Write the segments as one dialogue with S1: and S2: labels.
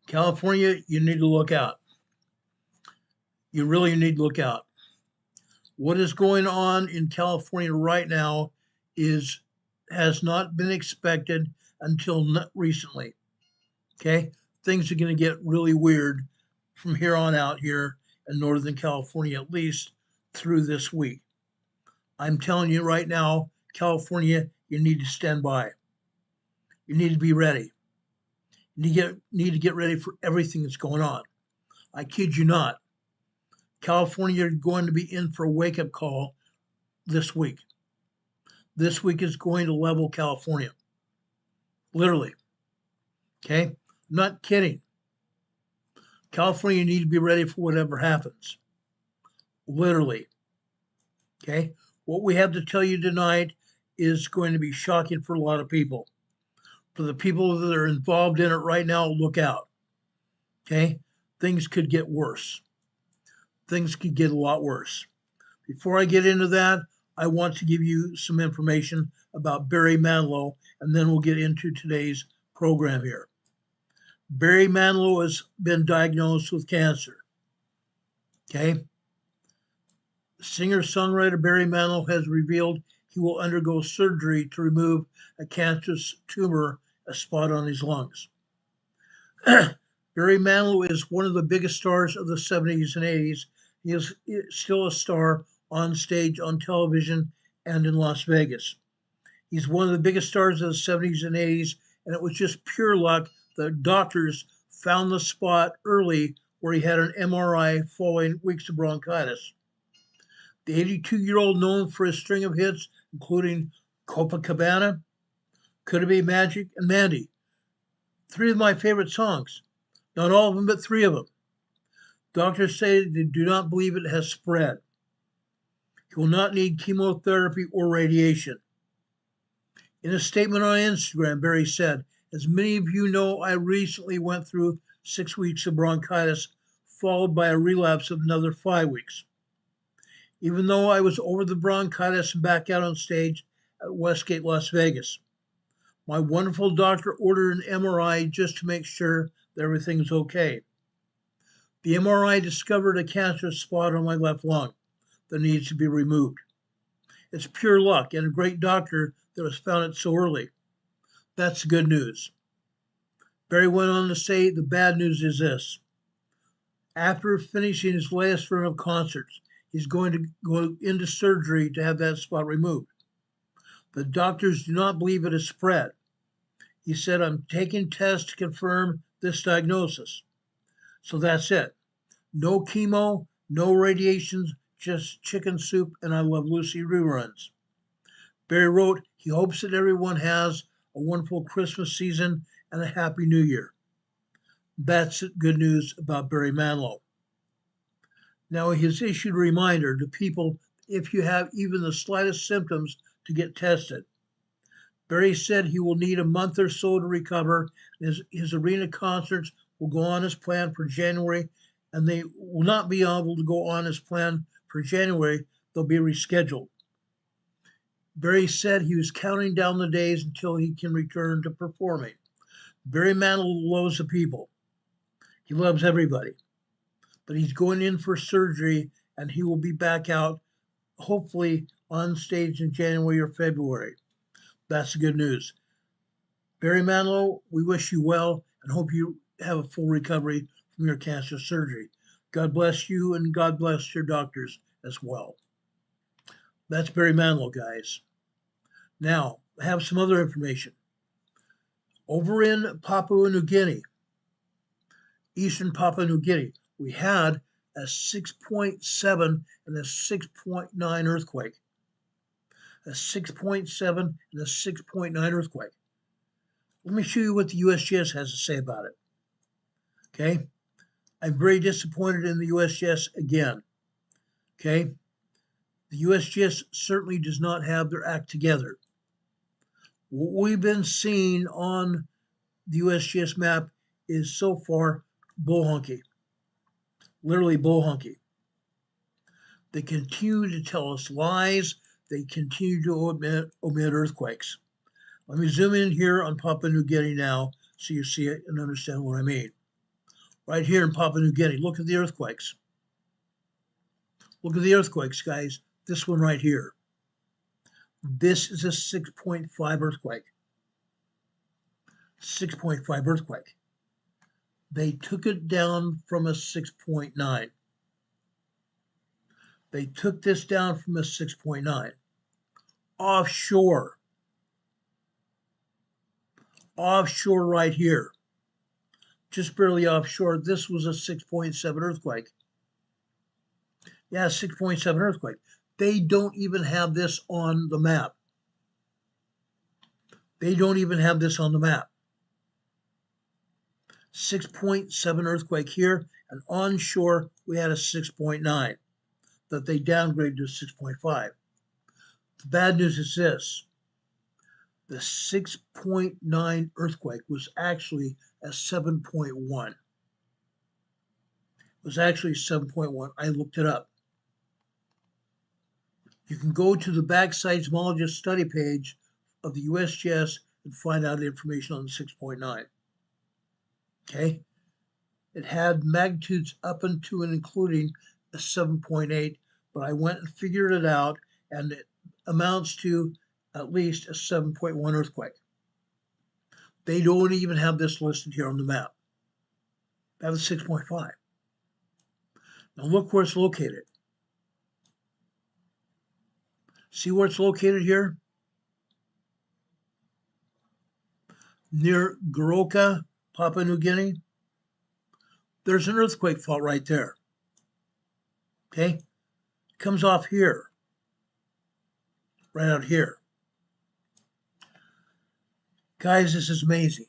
S1: California, you need to look out. You really need to look out. What is going on in California right now has not been expected until recently. Okay, things are going to get really weird from here on out here in Northern California, at least through this week. I'm telling you right now, California, you need to stand by. You need to be ready. You need to get ready for everything that's going on. I kid you not. California is going to be in for a wake-up call this week. This week is going to level California. Literally. Okay? I'm not kidding. California need to be ready for whatever happens. Literally. Okay? What we have to tell you tonight is going to be shocking for a lot of people. For the people that are involved in it right now, look out. Okay? Things could get worse. Things could get a lot worse. Before I get into that, I want to give you some information about Barry Manilow, and then we'll get into today's program here. Barry Manilow has been diagnosed with cancer. Okay? Singer-songwriter Barry Manilow has revealed he will undergo surgery to remove a cancerous tumor, a spot on his lungs. Barry Manilow is one of the biggest stars of the 70s and 80s. He is still a star on stage, on television, and in Las Vegas. He's one of the biggest stars of the 70s and 80s, and it was just pure luck. The doctors found the spot early where he had an MRI following weeks of bronchitis. The 82-year-old, known for his string of hits, including Copacabana, Could It Be Magic, and Mandy. Three of my favorite songs. Not all of them, but three of them. Doctors say they do not believe it has spread. He will not need chemotherapy or radiation. In a statement on Instagram, Barry said, "As many of you know, I recently went through 6 weeks of bronchitis, followed by a relapse of another 5 weeks. Even though I was over the bronchitis and back out on stage at Westgate, Las Vegas, my wonderful doctor ordered an MRI just to make sure that everything's okay. The MRI discovered a cancerous spot on my left lung that needs to be removed. It's pure luck and a great doctor that was found it so early. That's the good news." Barry went on to say the bad news is this. After finishing his last run of concerts, he's going to go into surgery to have that spot removed. The doctors do not believe it has spread. He said, "I'm taking tests to confirm this diagnosis." So that's it. No chemo, no radiations, just chicken soup and I Love Lucy reruns. Barry wrote he hopes that everyone has a wonderful Christmas season and a Happy New Year. That's good news about Barry Manilow. Now, he has issued a reminder to people, if you have even the slightest symptoms, to get tested. Barry said he will need a month or so to recover. His arena concerts will go on as planned for January, and they will not be able to go on as planned for January. They'll be rescheduled. Barry said he was counting down the days until he can return to performing. Barry Manilow loves the people. He loves everybody. But he's going in for surgery, and he will be back out, hopefully on stage in January or February. That's the good news. Barry Manilow, we wish you well and hope you have a full recovery from your cancer surgery. God bless you, and God bless your doctors as well. That's Barry Manilow, guys. Now, I have some other information. Over in Papua New Guinea, eastern Papua New Guinea, we had a 6.7 and a 6.9 earthquake. A 6.7 and a 6.9 earthquake. Let me show you what the USGS has to say about it. Okay? I'm very disappointed in the USGS again. Okay? The USGS certainly does not have their act together. What we've been seeing on the USGS map is so far bullhunky. Literally bullhunky. They continue to tell us lies. They continue to omit earthquakes. Let me zoom in here on Papua New Guinea now so you see it and understand what I mean. right here in Papua New Guinea. Look at the earthquakes. Look at the earthquakes, guys. This one right here. This is a 6.5 earthquake. 6.5 earthquake. They took it down from a 6.9. They took this down from a 6.9. Offshore. Offshore right here. Just barely offshore. This was a 6.7 earthquake. Yeah, 6.7 earthquake. They don't even have this on the map. They don't even have this on the map. 6.7 earthquake here, and onshore we had a 6.9 that they downgraded to 6.5. The bad news is this. The 6.9 earthquake was actually a 7.1. It was actually 7.1. I looked it up. You can go to the backside seismologist study page of the USGS and find out information on the 6.9. Okay? It had magnitudes up into and including a 7.8, but I went and figured it out, and it amounts to at least a 7.1 earthquake. They don't even have this listed here on the map. They have a 6.5. Now look where it's located. See where it's located here? Near Goroka, Papua New Guinea. There's an earthquake fault right there. Okay? It comes off here. Right out here. Guys, this is amazing.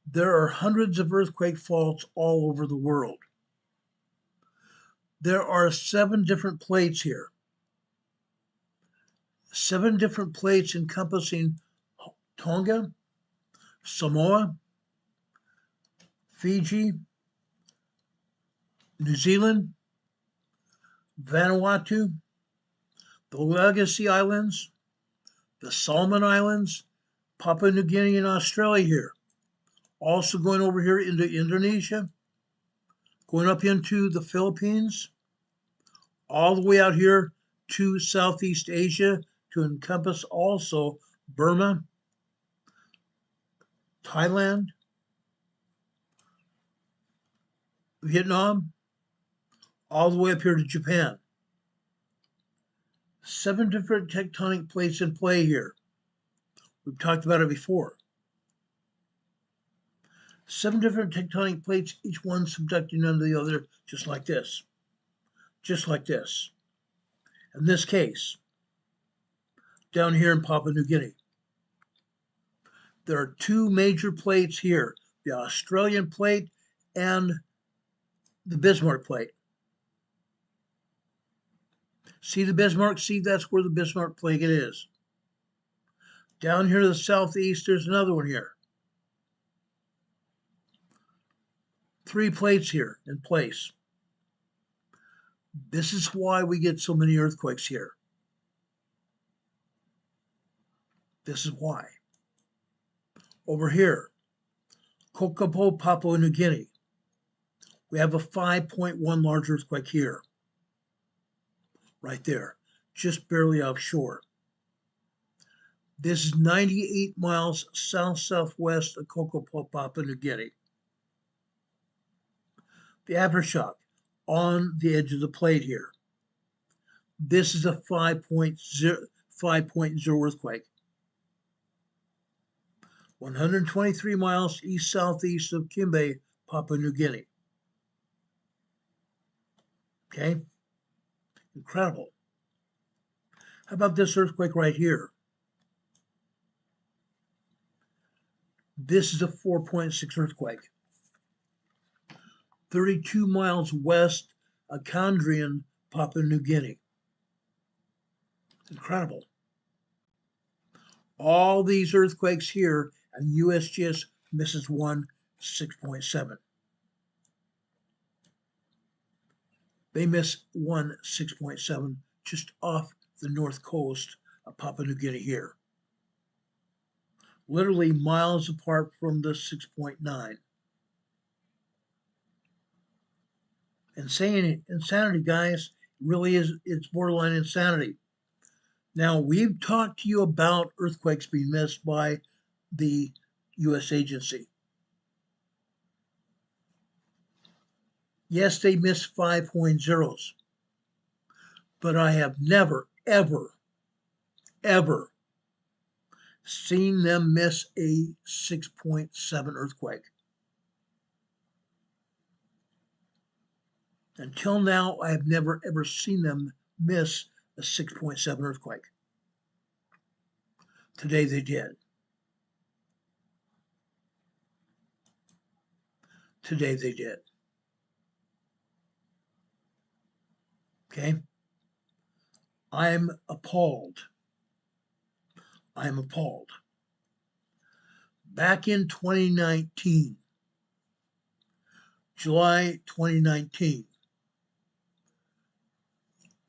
S1: There are hundreds of earthquake faults all over the world. There are 7 different plates here. 7 different plates encompassing Tonga, Samoa, Fiji, New Zealand, Vanuatu, the Legacy Islands, the Solomon Islands, Papua New Guinea, and Australia here. Also going over here into Indonesia, going up into the Philippines, all the way out here to Southeast Asia to encompass also Burma, Thailand, Vietnam, all the way up here to Japan. 7 different tectonic plates in play here. We've talked about it before. 7 different tectonic plates, each one subducting under the other, just like this. Just like this. In this case, down here in Papua New Guinea, there are 2 major plates here, the Australian plate and the Bismarck plate. See the Bismarck? See, that's where the Bismarck plate is. Down here to the southeast, there's another one here. 3 plates here in place. This is why we get so many earthquakes here. This is why. Over here, Kokopo, Papua New Guinea. We have a 5.1 large earthquake here. Right there, just barely offshore. This is 98 miles south-southwest of Kokopo, Papua New Guinea. The aftershock on the edge of the plate here. This is a 5.0 earthquake. 123 miles east-southeast of Kimbe, Papua New Guinea. Okay? Incredible. How about this earthquake right here? This is a 4.6 earthquake. 32 miles west of Kandrian, Papua New Guinea. Incredible. All these earthquakes here, and USGS misses one, 6.7. They miss one, 6.7, just off the north coast of Papua New Guinea here. Literally miles apart from the 6.9. Insanity, guys. It really is. It's borderline insanity. Now, we've talked to you about earthquakes being missed by the U.S. agency. Yes, they missed 5.0s, but I have never, ever, ever seen them miss a 6.7 earthquake. Until now, I have never, ever seen them miss a 6.7 earthquake. Today they did. Today they did. Okay? I'm appalled. I'm appalled. Back in 2019, July 2019,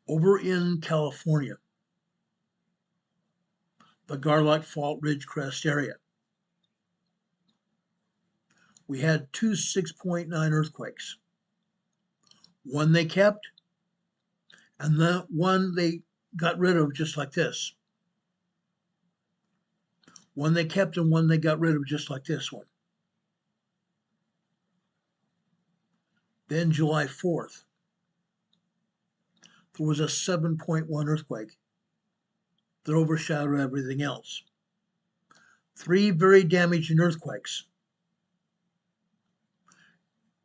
S1: over in California, the Garlock Fault Ridge Crest area, we had two 6.9 earthquakes. One they kept, and the one they got rid of just like this. One they kept and one they got rid of just like this one. Then July 4th, there was a 7.1 earthquake that overshadowed everything else. Three very damaging earthquakes.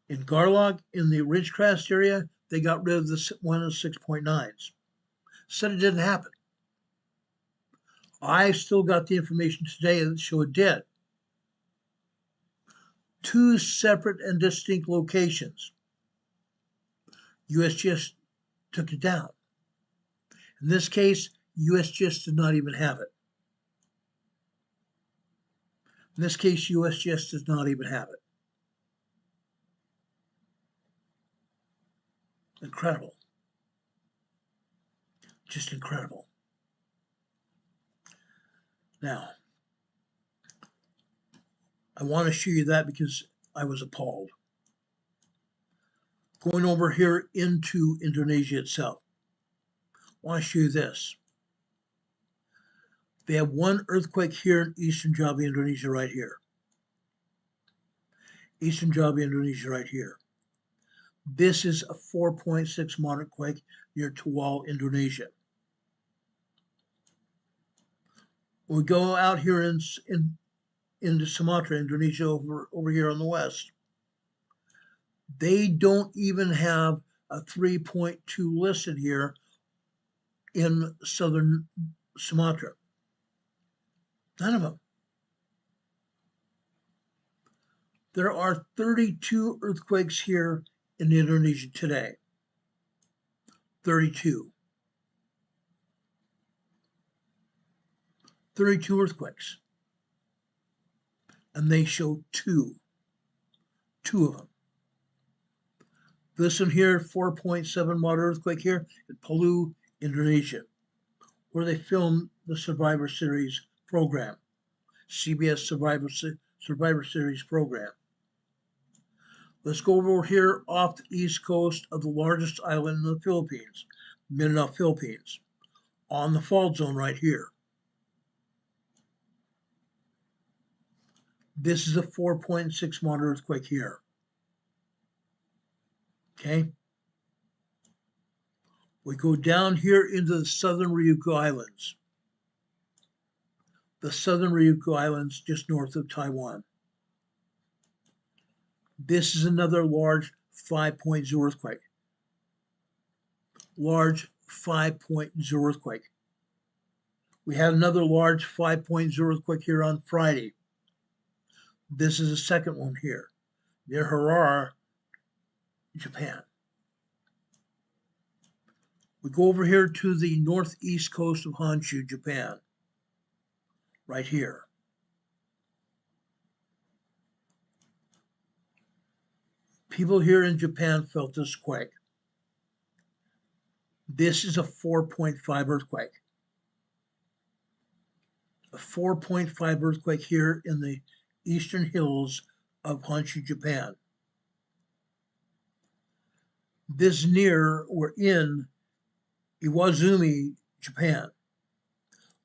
S1: In Garlock, in the Ridgecrest area, they got rid of the one of the 6.9s. Said it didn't happen. I still got the information today that showed it did. Two separate and distinct locations. USGS took it down. In this case, USGS did not even have it. In this case, USGS does not even have it. Incredible. Just incredible. Now, I want to show you that because I was appalled. Going over here into Indonesia itself, I want to show you this. They have one earthquake here in Eastern Java, Indonesia, right here. Eastern Java, Indonesia, right here. This is a 4.6 moderate quake near Tawau, Indonesia. We go out here into Sumatra, Indonesia, over here on the west. They don't even have a 3.2 listed here in southern Sumatra. None of them. There are 32 earthquakes here in Indonesia today. 32. 32 earthquakes. And they show two of them. This one here, 4.7 moderate earthquake here in Palu, Indonesia, where they filmed the Survivor Series program, CBS Survivor Series program. Let's go over here off the east coast of the largest island in the Philippines, Mindanao, Philippines, on the fault zone right here. This is a 4.6 moderate earthquake here. Okay. We go down here into the southern Ryukyu Islands. The southern Ryukyu Islands just north of Taiwan. This is another large 5.0 earthquake. Large 5.0 earthquake. We had another large 5.0 earthquake here on Friday. This is the second one here, near Harare, Japan. We go over here to the northeast coast of Honshu, Japan, right here. People here in Japan felt this quake. This is a 4.5 earthquake. A 4.5 earthquake here in the eastern hills of Honshu, Japan. This near or in Iwazumi, Japan.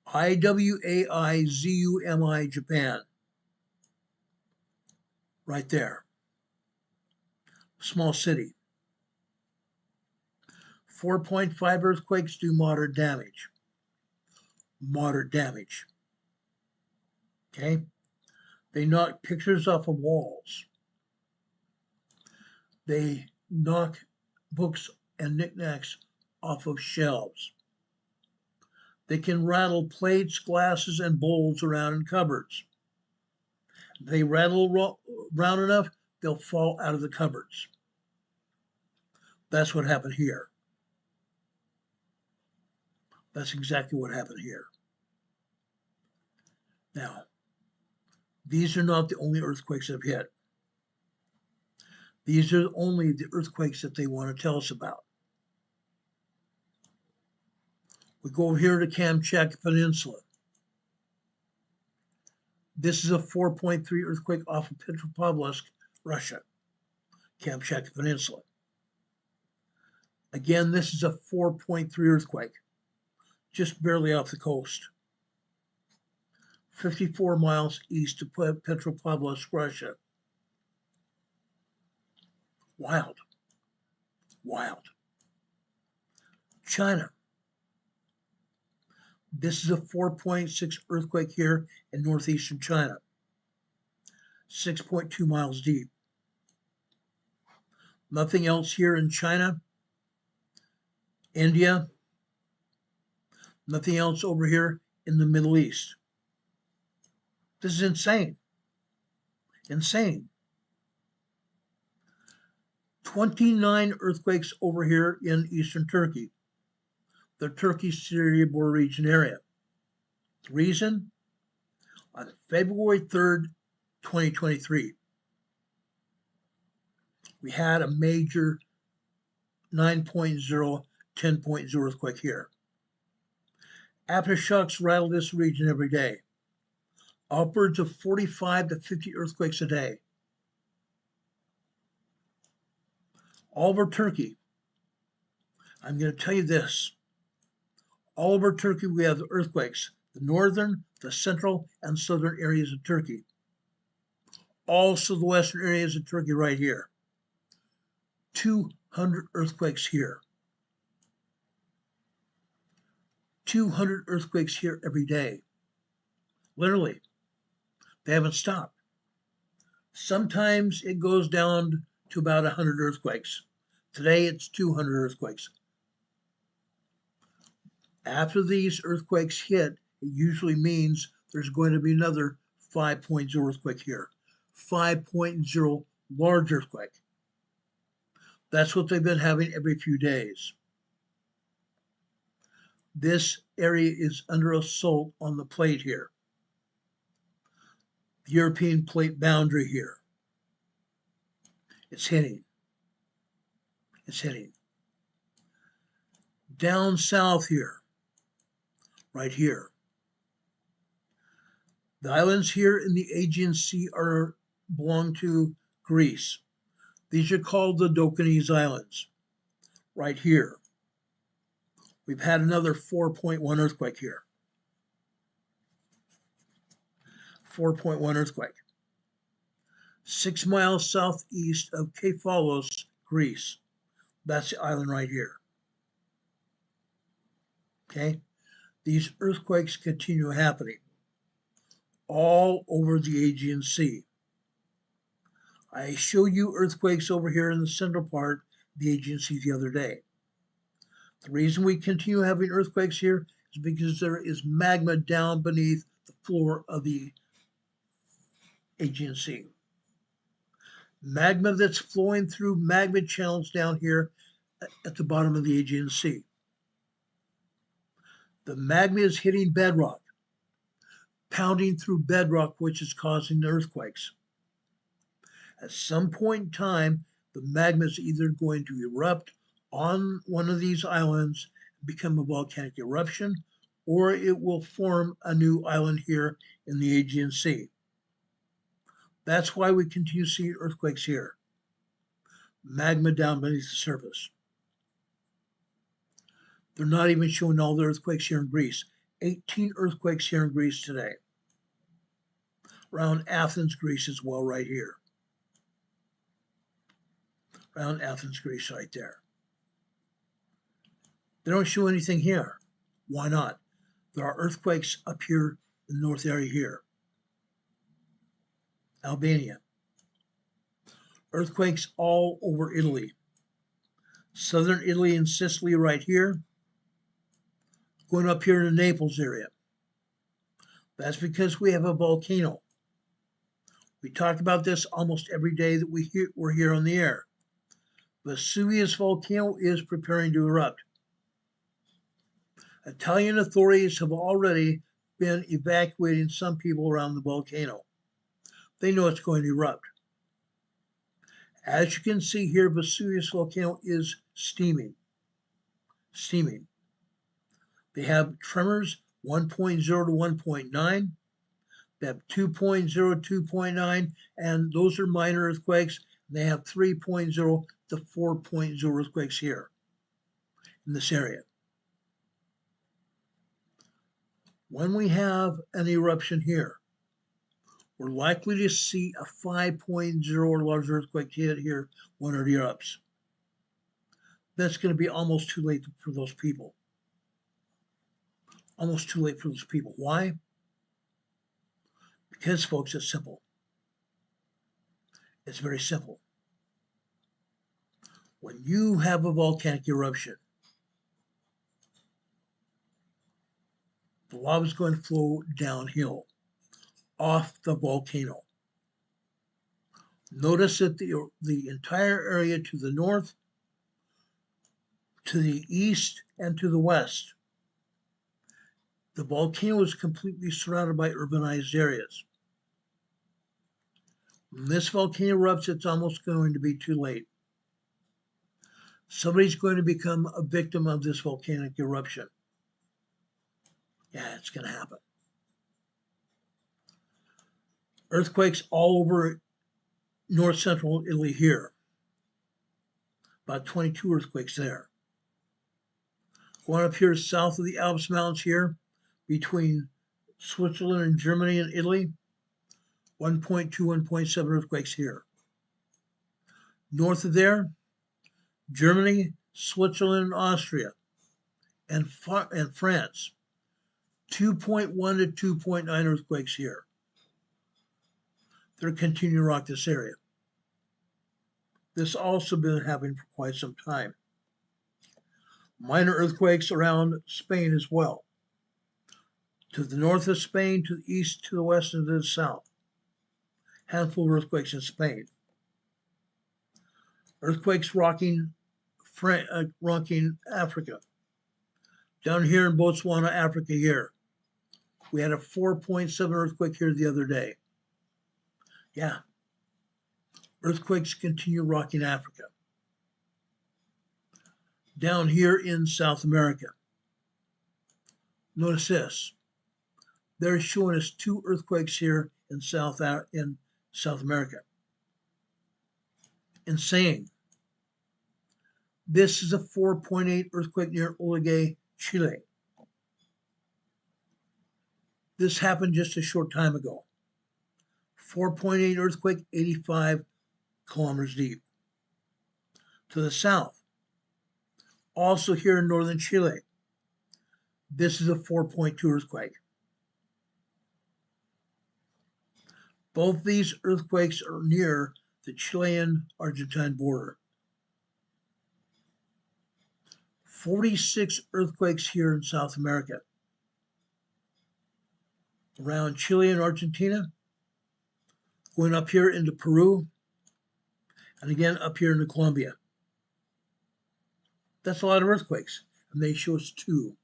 S1: Iwaizumi, Japan. Right there. Small city. 4.5 earthquakes do moderate damage. Moderate damage. Okay? They knock pictures off of walls. They knock books and knickknacks off of shelves. They can rattle plates, glasses, and bowls around in cupboards. If they rattle round enough, they'll fall out of the cupboards. That's what happened here. That's exactly what happened here. Now, these are not the only earthquakes that have hit. These are only the earthquakes that they want to tell us about. We go over here to Kamchatka Peninsula. This is a 4.3 earthquake off of Petropavlovsk, Russia, Kamchatka Peninsula. Again, this is a 4.3 earthquake, just barely off the coast. 54 miles east of Petropavlovsk, Russia. Wild. Wild. China. This is a 4.6 earthquake here in northeastern China. 6.2 miles deep. Nothing else here in China. India. Nothing else over here in the Middle East. This is insane. Insane. 29 earthquakes over here in eastern Turkey, the Turkey-Syria border region area. The reason? On February 3rd, 2023, we had a major 9.0, 10.0 earthquake here. Aftershocks rattle this region every day. Upwards of 45 to 50 earthquakes a day. All over Turkey, I'm going to tell you this. All over Turkey, we have earthquakes. The northern, the central, and southern areas of Turkey. Also the western areas of Turkey right here. 200 earthquakes here. 200 earthquakes here every day. Literally. They haven't stopped. Sometimes it goes down to about 100 earthquakes. Today it's 200 earthquakes. After these earthquakes hit, it usually means there's going to be another 5.0 earthquake here. 5.0 large earthquake. That's what they've been having every few days. This area is under assault on the plate here. The European plate boundary here. It's hitting. It's hitting. Down south here, right here. The islands here in the Aegean Sea belong to Greece. These are called the Dokanese Islands, right here. We've had another 4.1 earthquake here. 4.1 earthquake. 6 miles southeast of Kefalos, Greece. That's the island right here. Okay? These earthquakes continue happening all over the Aegean Sea. I showed you earthquakes over here in the central part of the Aegean Sea the other day. The reason we continue having earthquakes here is because there is magma down beneath the floor of the Aegean Sea. Magma that's flowing through magma channels down here at the bottom of the Aegean Sea. The magma is hitting bedrock, pounding through bedrock, which is causing the earthquakes. At some point in time, the magma is either going to erupt on one of these islands, become a volcanic eruption, or it will form a new island here in the Aegean Sea. That's why we continue to see earthquakes here. Magma down beneath the surface. They're not even showing all the earthquakes here in Greece. 18 earthquakes here in Greece today. Around Athens, Greece as well, right here. Around Athens, Greece, right there. They don't show anything here. Why not? There are earthquakes up here in the north area here. Albania. Earthquakes all over Italy. Southern Italy and Sicily right here. Going up here in the Naples area. That's because we have a volcano. We talk about this almost every day that we're here on the air. Vesuvius volcano is preparing to erupt. Italian authorities have already been evacuating some people around the volcano. They know it's going to erupt. As you can see here, Vesuvius volcano is steaming. They have tremors 1.0 to 1.9. They have 2.0, 2.9, and those are minor earthquakes. They have 3.0 to 4.0 earthquakes here in this area. When we have an eruption here, we're likely to see a 5.0 or larger earthquake hit here when it erupts. That's going to be almost too late for those people. Almost too late for those people. Why? Because, folks, it's simple. It's very simple. When you have a volcanic eruption, the lava is going to flow downhill off the volcano. Notice that the entire area to the north, to the east, and to the west, the volcano is completely surrounded by urbanized areas. When this volcano erupts, it's almost going to be too late. Somebody's going to become a victim of this volcanic eruption. Yeah, it's going to happen. Earthquakes all over north central Italy here. About 22 earthquakes there. Going up here south of the Alps Mountains here, between Switzerland and Germany and Italy, 1.2, 1.7 earthquakes here. North of there, Germany, Switzerland, and Austria, and France, 2.1 to 2.9 earthquakes here. They're continuing to rock this area. This also been happening for quite some time. Minor earthquakes around Spain as well. To the north of Spain, to the east, to the west, and to the south. Handful of earthquakes in Spain. Earthquakes rocking Africa. Down here in Botswana, Africa here. We had a 4.7 earthquake here the other day. Yeah. Earthquakes continue rocking Africa. Down here in South America. Notice this. They're showing us 2 earthquakes here in South America. Insane. This is a 4.8 earthquake near Uruguay, Chile. This happened just a short time ago. 4.8 earthquake, 85 kilometers deep. To the south, also here in northern Chile, this is a 4.2 earthquake. Both these earthquakes are near the Chilean-Argentine border. 46 earthquakes here in South America. Around Chile and Argentina, going up here into Peru, and again up here into Colombia. That's a lot of earthquakes, and they show us 2.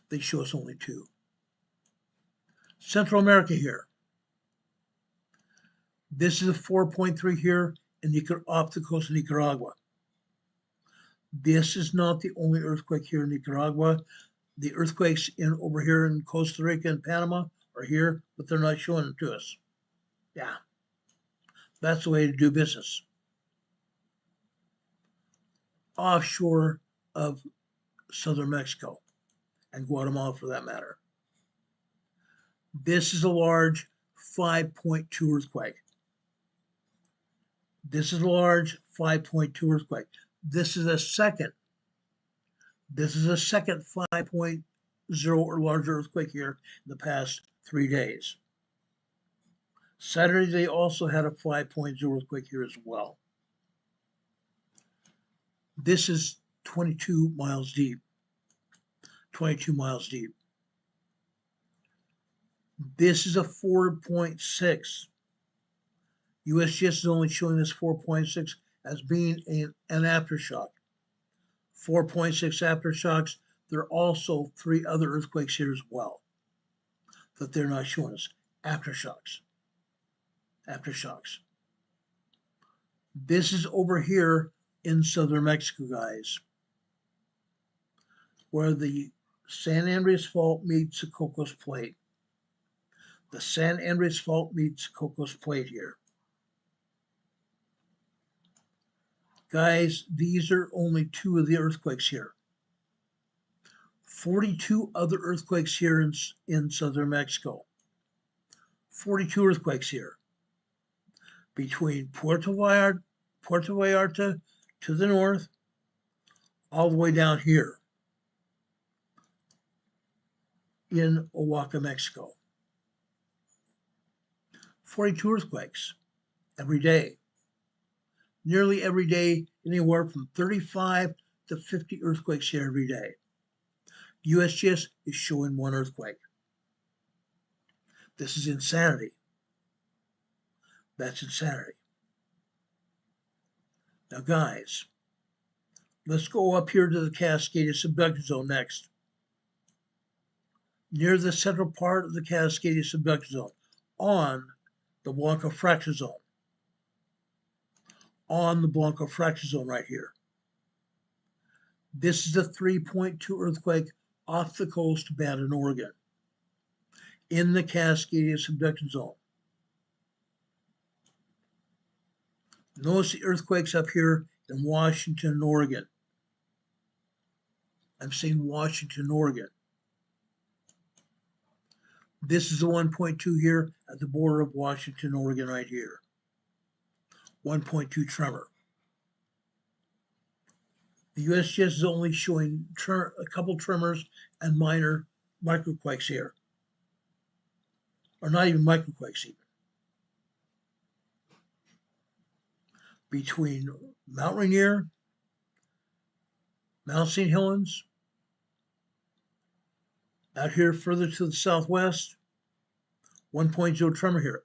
S1: They show us only 2. Central America here. This is a 4.3 here off the coast of Nicaragua. This is not the only earthquake here in Nicaragua. The earthquakes over here in Costa Rica and Panama are here, but they're not showing it to us. Yeah, that's the way to do business. Offshore of southern Mexico and Guatemala for that matter. This is a large 5.2 earthquake. This is a large 5.2 earthquake. This is a second 5.0 or larger earthquake here in the past 3 days. Saturday, they also had a 5.0 earthquake here as well. This is 22 miles deep. 22 miles deep. This is a 4.6. USGS is only showing this 4.6 as being an aftershock. 4.6 aftershocks. There are also 3 other earthquakes here as well that they're not showing us. Aftershocks. Aftershocks. This is over here in southern Mexico, guys, where the San Andreas Fault meets the Cocos Plate. The San Andreas Fault meets Cocos Plate here. Guys, these are only 2 of the earthquakes here. 42 other earthquakes here in southern Mexico. 42 earthquakes here. Between Puerto Vallarta to the north, all the way down here in Oaxaca, Mexico. 42 earthquakes every day. Nearly every day, anywhere from 35 to 50 earthquakes here every day. USGS is showing 1 earthquake. This is insanity. That's insanity. Now, guys, let's go up here to the Cascadia subduction zone next. Near the central part of the Cascadia subduction zone, on the Blanco fracture zone. On the Blanco fracture zone right here. This is a 3.2 earthquake off the coast of Bend, Oregon, in the Cascadia subduction zone. Notice the earthquakes up here in Washington, Oregon. I'm saying Washington, Oregon. This is the 1.2 here at the border of Washington, Oregon right here. 1.2 tremor. The USGS is only showing a couple tremors and minor microquakes here. Or not even microquakes even. Between Mount Rainier, Mount St. Helens, out here further to the southwest, 1.0 tremor here.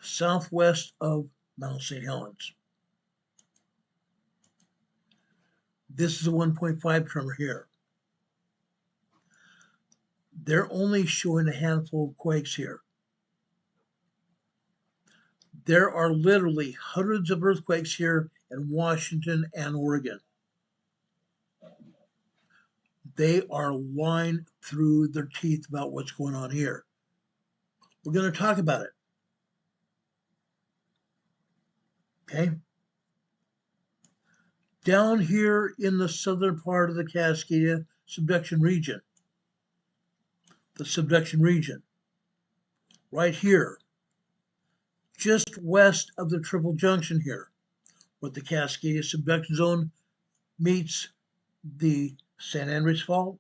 S1: Southwest of Mount St. Helens. This is a 1.5 tremor here. They're only showing a handful of quakes here. There are literally hundreds of earthquakes here in Washington and Oregon. They are lying through their teeth about what's going on here. We're going to talk about it. Okay? Down here in the southern part of the Cascadia subduction region, the subduction region, right here, just west of the Triple Junction here, where the Cascadia subduction zone meets the San Andreas Fault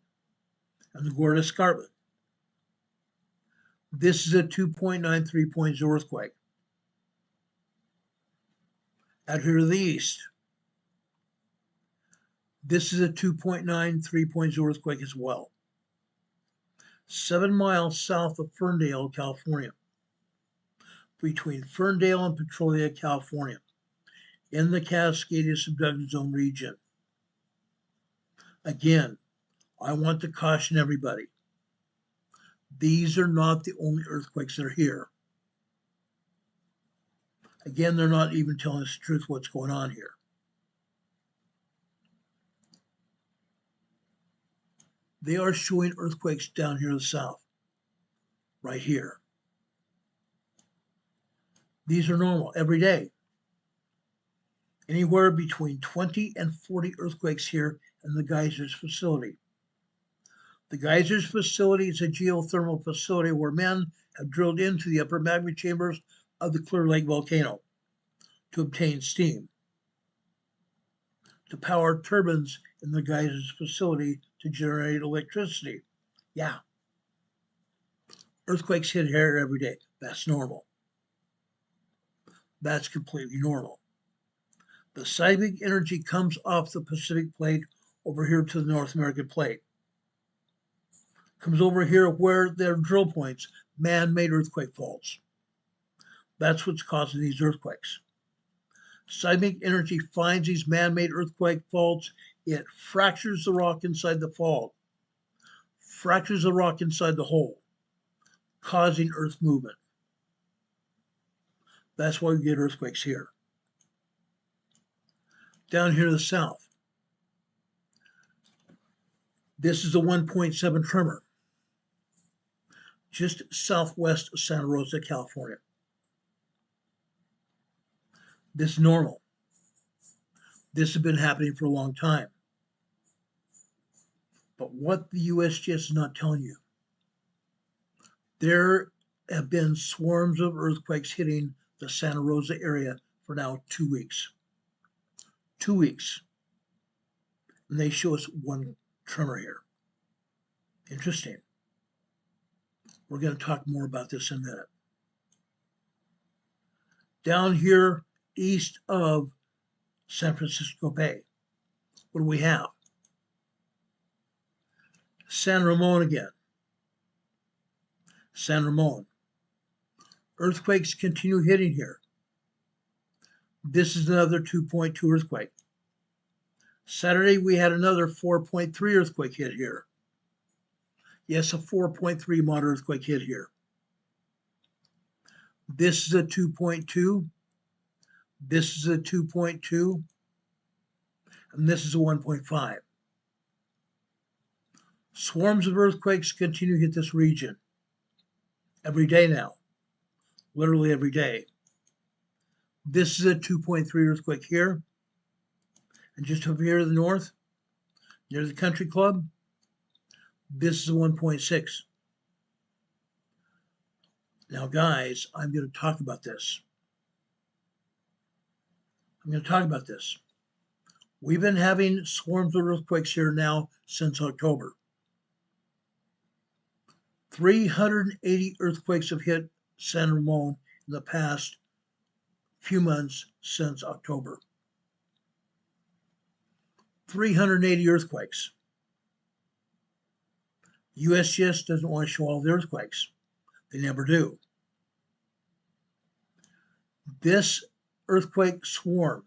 S1: and the Gorda Escarpment. This is a 2.93 earthquake. Out here to the east, this is a 2.93 earthquake as well. 7 miles south of Ferndale, California. Between Ferndale and Petrolia, California, in the Cascadia subduction zone region. Again, I want to caution everybody. These are not the only earthquakes that are here. Again, they're not even telling us the truth what's going on here. They are showing earthquakes down here in the south, right here. These are normal every day. Anywhere between 20 and 40 earthquakes here and the geysers facility. The geysers facility is a geothermal facility where men have drilled into the upper magma chambers of the Clear Lake volcano to obtain steam, to power turbines in the geysers facility to generate electricity. Yeah. Earthquakes hit here every day. That's normal. That's completely normal. The seismic energy comes off the Pacific plate over here to the North American plate. Comes over here where there are drill points, man-made earthquake faults. That's what's causing these earthquakes. Seismic energy finds these man-made earthquake faults. It fractures the rock inside the fault, fractures the rock inside the hole, causing earth movement. That's why we get earthquakes here. Down here to the south, this is a 1.7 tremor, just southwest of Santa Rosa, California. This is normal. This has been happening for a long time. But what the USGS is not telling you, there have been swarms of earthquakes hitting the Santa Rosa area for now 2 weeks. 2 weeks. And they show us one tremor here. Interesting. We're going to talk more about this in a minute. Down here east of San Francisco Bay, what do we have? San Ramon again. San Ramon. Earthquakes continue hitting here. This is another 2.2 earthquake. Saturday, we had another 4.3 earthquake hit here. Yes, a 4.3 moderate earthquake hit here. This is a 2.2. This is a 2.2. And this is a 1.5. Swarms of earthquakes continue to hit this region every day now, literally every day. This is a 2.3 earthquake here. And just over here to the north, near the country club, this is a 1.6. Now, guys, I'm going to talk about this. We've been having swarms of earthquakes here now since October. 380 earthquakes have hit San Ramon in the past few months since October. 380 earthquakes. USGS doesn't want to show all the earthquakes. They never do. This earthquake swarm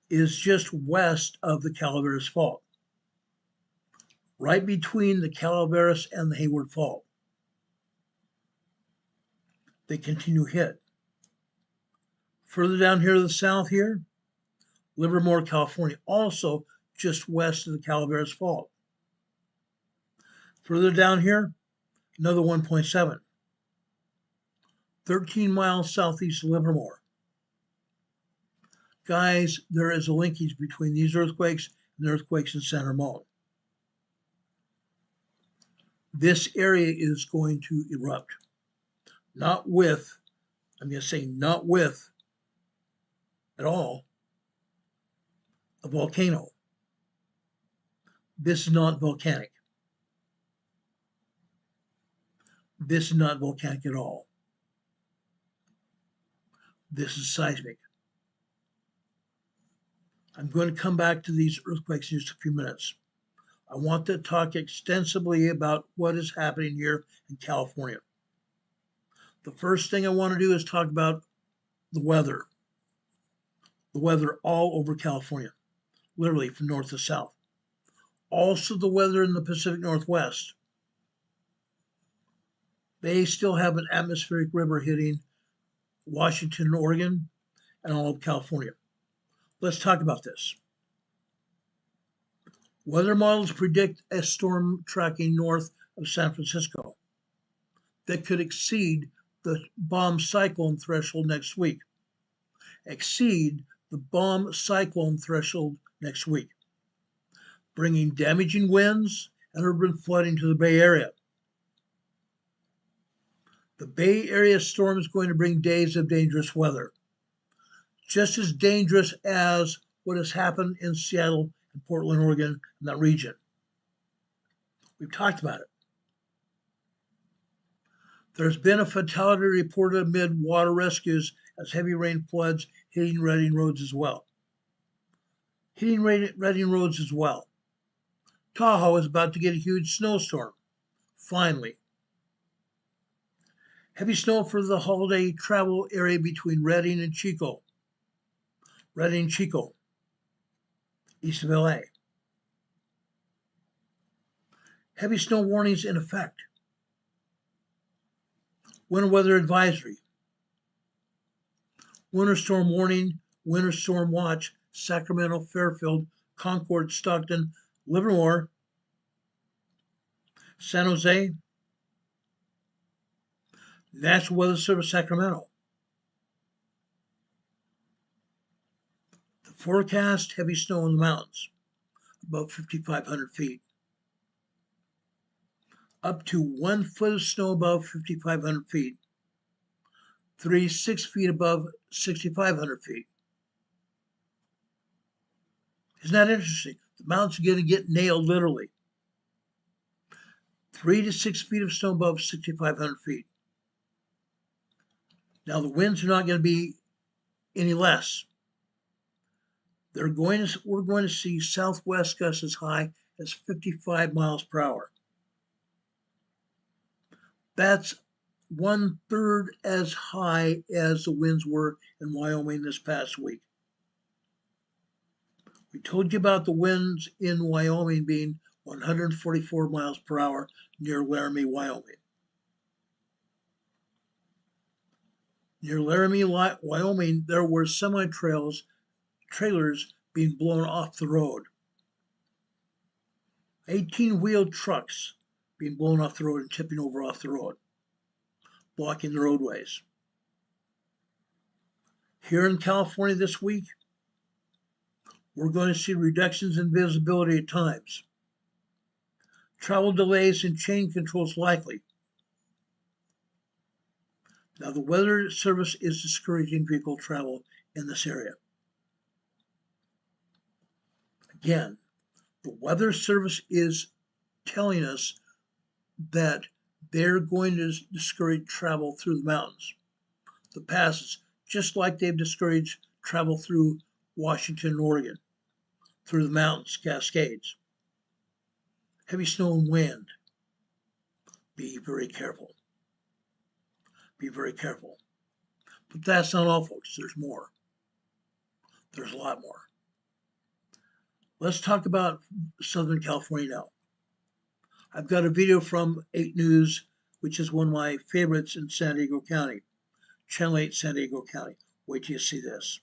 S1: is just west of the Calaveras Fault, right between the Calaveras and the Hayward Fault. They continue to hit. Further down here to the south here, Livermore, California, also just west of the Calaveras Fault. Further down here, another 1.7. 13 miles southeast of Livermore. Guys, there is a linkage between these earthquakes and the earthquakes in San Ramon. This area is going to erupt. Not with at all, a volcano. This is not volcanic. This is not volcanic at all. This is seismic. I'm going to come back to these earthquakes in just a few minutes. I want to talk extensively about what is happening here in California. The first thing I want to do is talk about the weather. The weather all over California, literally from north to south. Also the weather in the Pacific Northwest. They still have an atmospheric river hitting Washington and Oregon and all of California. Let's talk about this. Weather models predict a storm tracking north of San Francisco that could exceed the bomb cyclone threshold next week. Exceed the bomb cyclone threshold next week. bringing damaging winds and urban flooding to the Bay Area. The Bay Area storm is going to bring days of dangerous weather, just as dangerous as what has happened in Seattle and Portland, Oregon, and that region. We've talked about it. There's been a fatality reported amid water rescues as heavy rain floods hitting Reading roads as well. Tahoe is about to get a huge snowstorm, finally. Heavy snow for the holiday travel area between Reading and Chico. Reading, Chico, east of LA. Heavy snow warnings in effect. Winter weather advisory. Winter storm warning, winter storm watch, Sacramento, Fairfield, Concord, Stockton, Livermore, San Jose, National Weather Service, Sacramento. The forecast, heavy snow in the mountains, above 5,500 feet. Up to 1 foot of snow above 5,500 feet. 3 to 6 feet above 6,500 feet. Isn't that interesting? The mountains are going to get nailed literally. 3 to 6 feet of snow above 6,500 feet. Now the winds are not going to be any less. We're going to see southwest gusts as high as 55 miles per hour. That's 1/3 as high as the winds were in Wyoming this past week. We told you about the winds in Wyoming being 144 miles per hour near Laramie, Wyoming. Near Laramie, Wyoming, there were trailers being blown off the road. 18-wheeled trucks being blown off the road and tipping over off the road, blocking the roadways. Here in California this week, we're going to see reductions in visibility at times. Travel delays and chain controls likely. Now, the Weather Service is discouraging vehicle travel in this area. Again, the Weather Service is telling us that they're going to discourage travel through the mountains, the passes, just like they've discouraged travel through Washington and Oregon, through the mountains, Cascades. Heavy snow and wind. Be very careful. Be very careful. But that's not all, folks. There's more. There's a lot more. Let's talk about Southern California now. I've got a video from 8 News, which is one of my favorites in San Diego County. Channel 8 San Diego County. Wait till you see this.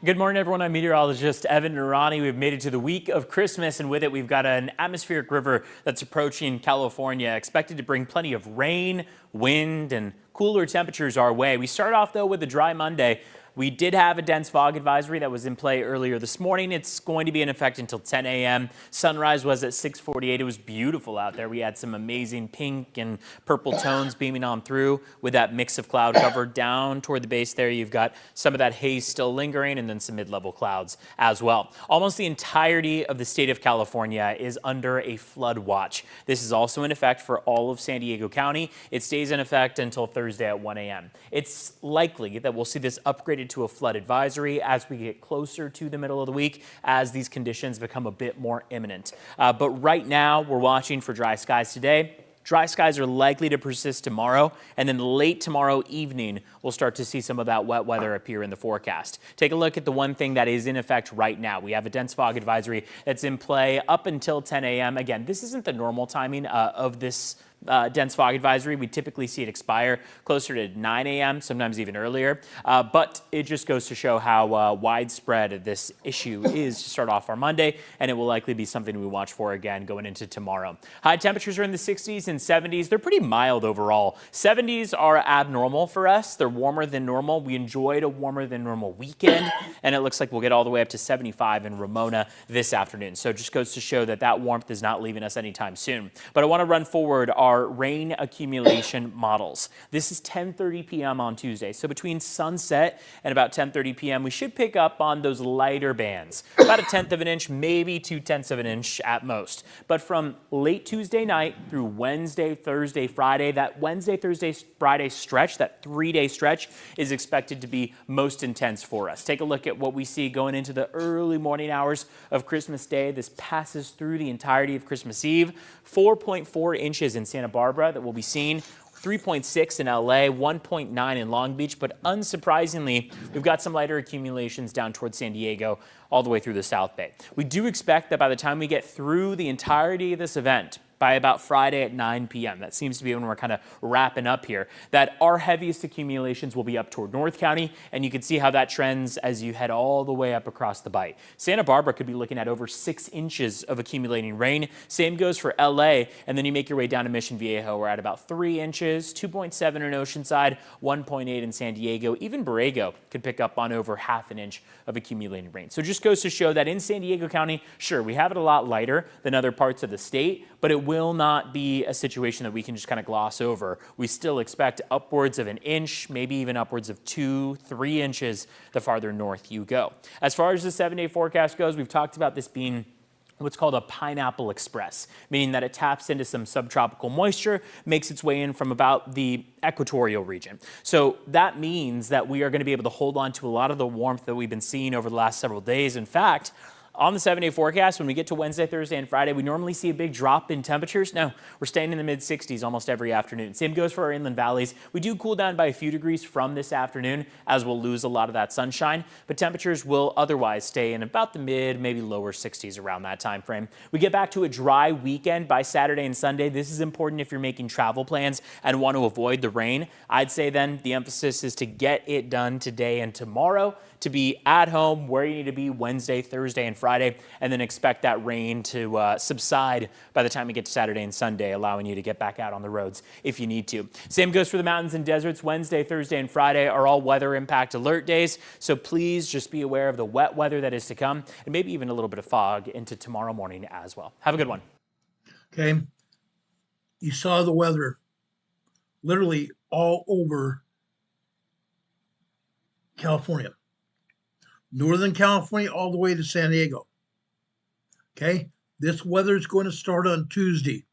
S2: Good morning, everyone. I'm meteorologist Evan Narani. We've made it to the week of Christmas, and with it, we've got an atmospheric river that's approaching California, expected to bring plenty of rain, wind, and cooler temperatures our way. We start off, though, with a dry Monday. We did have a dense fog advisory that was in play earlier this morning. It's going to be in effect until 10 a.m. Sunrise was at 6:48. It was beautiful out there. We had some amazing pink and purple tones beaming on through with that mix of cloud cover. Down toward the base there, you've got some of that haze still lingering and then some mid-level clouds as well. Almost the entirety of the state of California is under a flood watch. This is also in effect for all of San Diego County. It stays in effect until Thursday at 1 a.m. It's likely that we'll see this upgraded to a flood advisory as we get closer to the middle of the week, as these conditions become a bit more imminent. But right now, we're watching for dry skies today. Dry skies are likely to persist tomorrow, and then late tomorrow evening, we'll start to see some of that wet weather appear in the forecast. Take a look at the one thing that is in effect right now. We have a dense fog advisory that's in play up until 10 a.m. Again, this isn't the normal timing of this dense fog advisory. We typically see it expire closer to 9 a.m., sometimes even earlier. But it just goes to show how widespread this issue is to start off our Monday, and it will likely be something we watch for again going into tomorrow. High temperatures are in the 60s and 70s. They're pretty mild overall. 70s are abnormal for us. They're warmer than normal. We enjoyed a warmer than normal weekend, and it looks like we'll get all the way up to 75 in Ramona this afternoon. So it just goes to show that that warmth is not leaving us anytime soon. But I want to run forward our rain accumulation models. This is 10:30 p.m. on Tuesday. So between sunset and about 10:30 p.m., we should pick up on those lighter bands. About 1/10 of an inch, maybe 2/10 of an inch at most. But from late Tuesday night through Wednesday, Thursday, Friday, that Wednesday, Thursday, Friday stretch, that 3-day stretch, is expected to be most intense for us. Take a look at what we see going into the early morning hours of Christmas Day. This passes through the entirety of Christmas Eve. 4.4 inches in Santa Barbara that will be seen. 3.6 in LA, 1.9 in Long Beach, but unsurprisingly, we've got some lighter accumulations down towards San Diego all the way through the South Bay. We do expect that by the time we get through the entirety of this event, by about Friday at 9 p.m. That seems to be when we're kind of wrapping up here, that our heaviest accumulations will be up toward North County, and you can see how that trends as you head all the way up across the Bight. Santa Barbara could be looking at over 6 inches of accumulating rain. Same goes for LA, and then you make your way down to Mission Viejo. We're at about 3 inches, 2.7 in Oceanside, 1.8 in San Diego. Even Borrego could pick up on over 1/2 inch of accumulating rain. So it just goes to show that in San Diego County, sure, we have it a lot lighter than other parts of the state, but it will not be a situation that we can just kind of gloss over. We still expect upwards of 1 inch, maybe even upwards of 2-3 inches the farther north you go. As far as the 7-day forecast goes, we've talked about this being what's called a pineapple express, meaning that it taps into some subtropical moisture, makes its way in from about the equatorial region. So that means that we are going to be able to hold on to a lot of the warmth that we've been seeing over the last several days. In fact, on the 7-day forecast, when we get to Wednesday, Thursday, and Friday, we normally see a big drop in temperatures. No, we're staying in the mid-60s almost every afternoon. Same goes for our inland valleys. We do cool down by a few degrees from this afternoon, as we'll lose a lot of that sunshine, but temperatures will otherwise stay in about the mid, maybe lower 60s around that time frame. We get back to a dry weekend by Saturday and Sunday. This is important if you're making travel plans and want to avoid the rain. I'd say then the emphasis is to get it done today and tomorrow, to be at home where you need to be Wednesday, Thursday, and Friday, and then expect that rain to subside by the time we get to Saturday and Sunday, allowing you to get back out on the roads if you need to. Same goes for the mountains and deserts. Wednesday, Thursday, and Friday are all weather impact alert days, so please just be aware of the wet weather that is to come, and maybe even a little bit of fog into tomorrow morning as well. Have a good one.
S1: Okay. You saw the weather literally all over California. Northern California all the way to San Diego. Okay, this weather is going to start on Tuesday.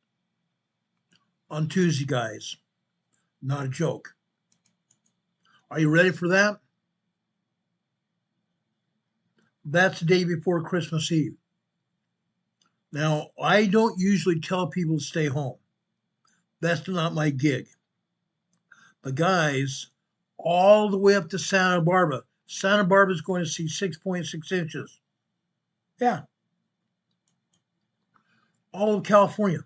S1: On Tuesday, guys. Not a joke. Are you ready for that? That's the day before Christmas Eve. Now, I don't usually tell people to stay home. That's not my gig. But guys, all the way up to Santa Barbara. Santa Barbara is going to see 6.6 inches. Yeah. All of California.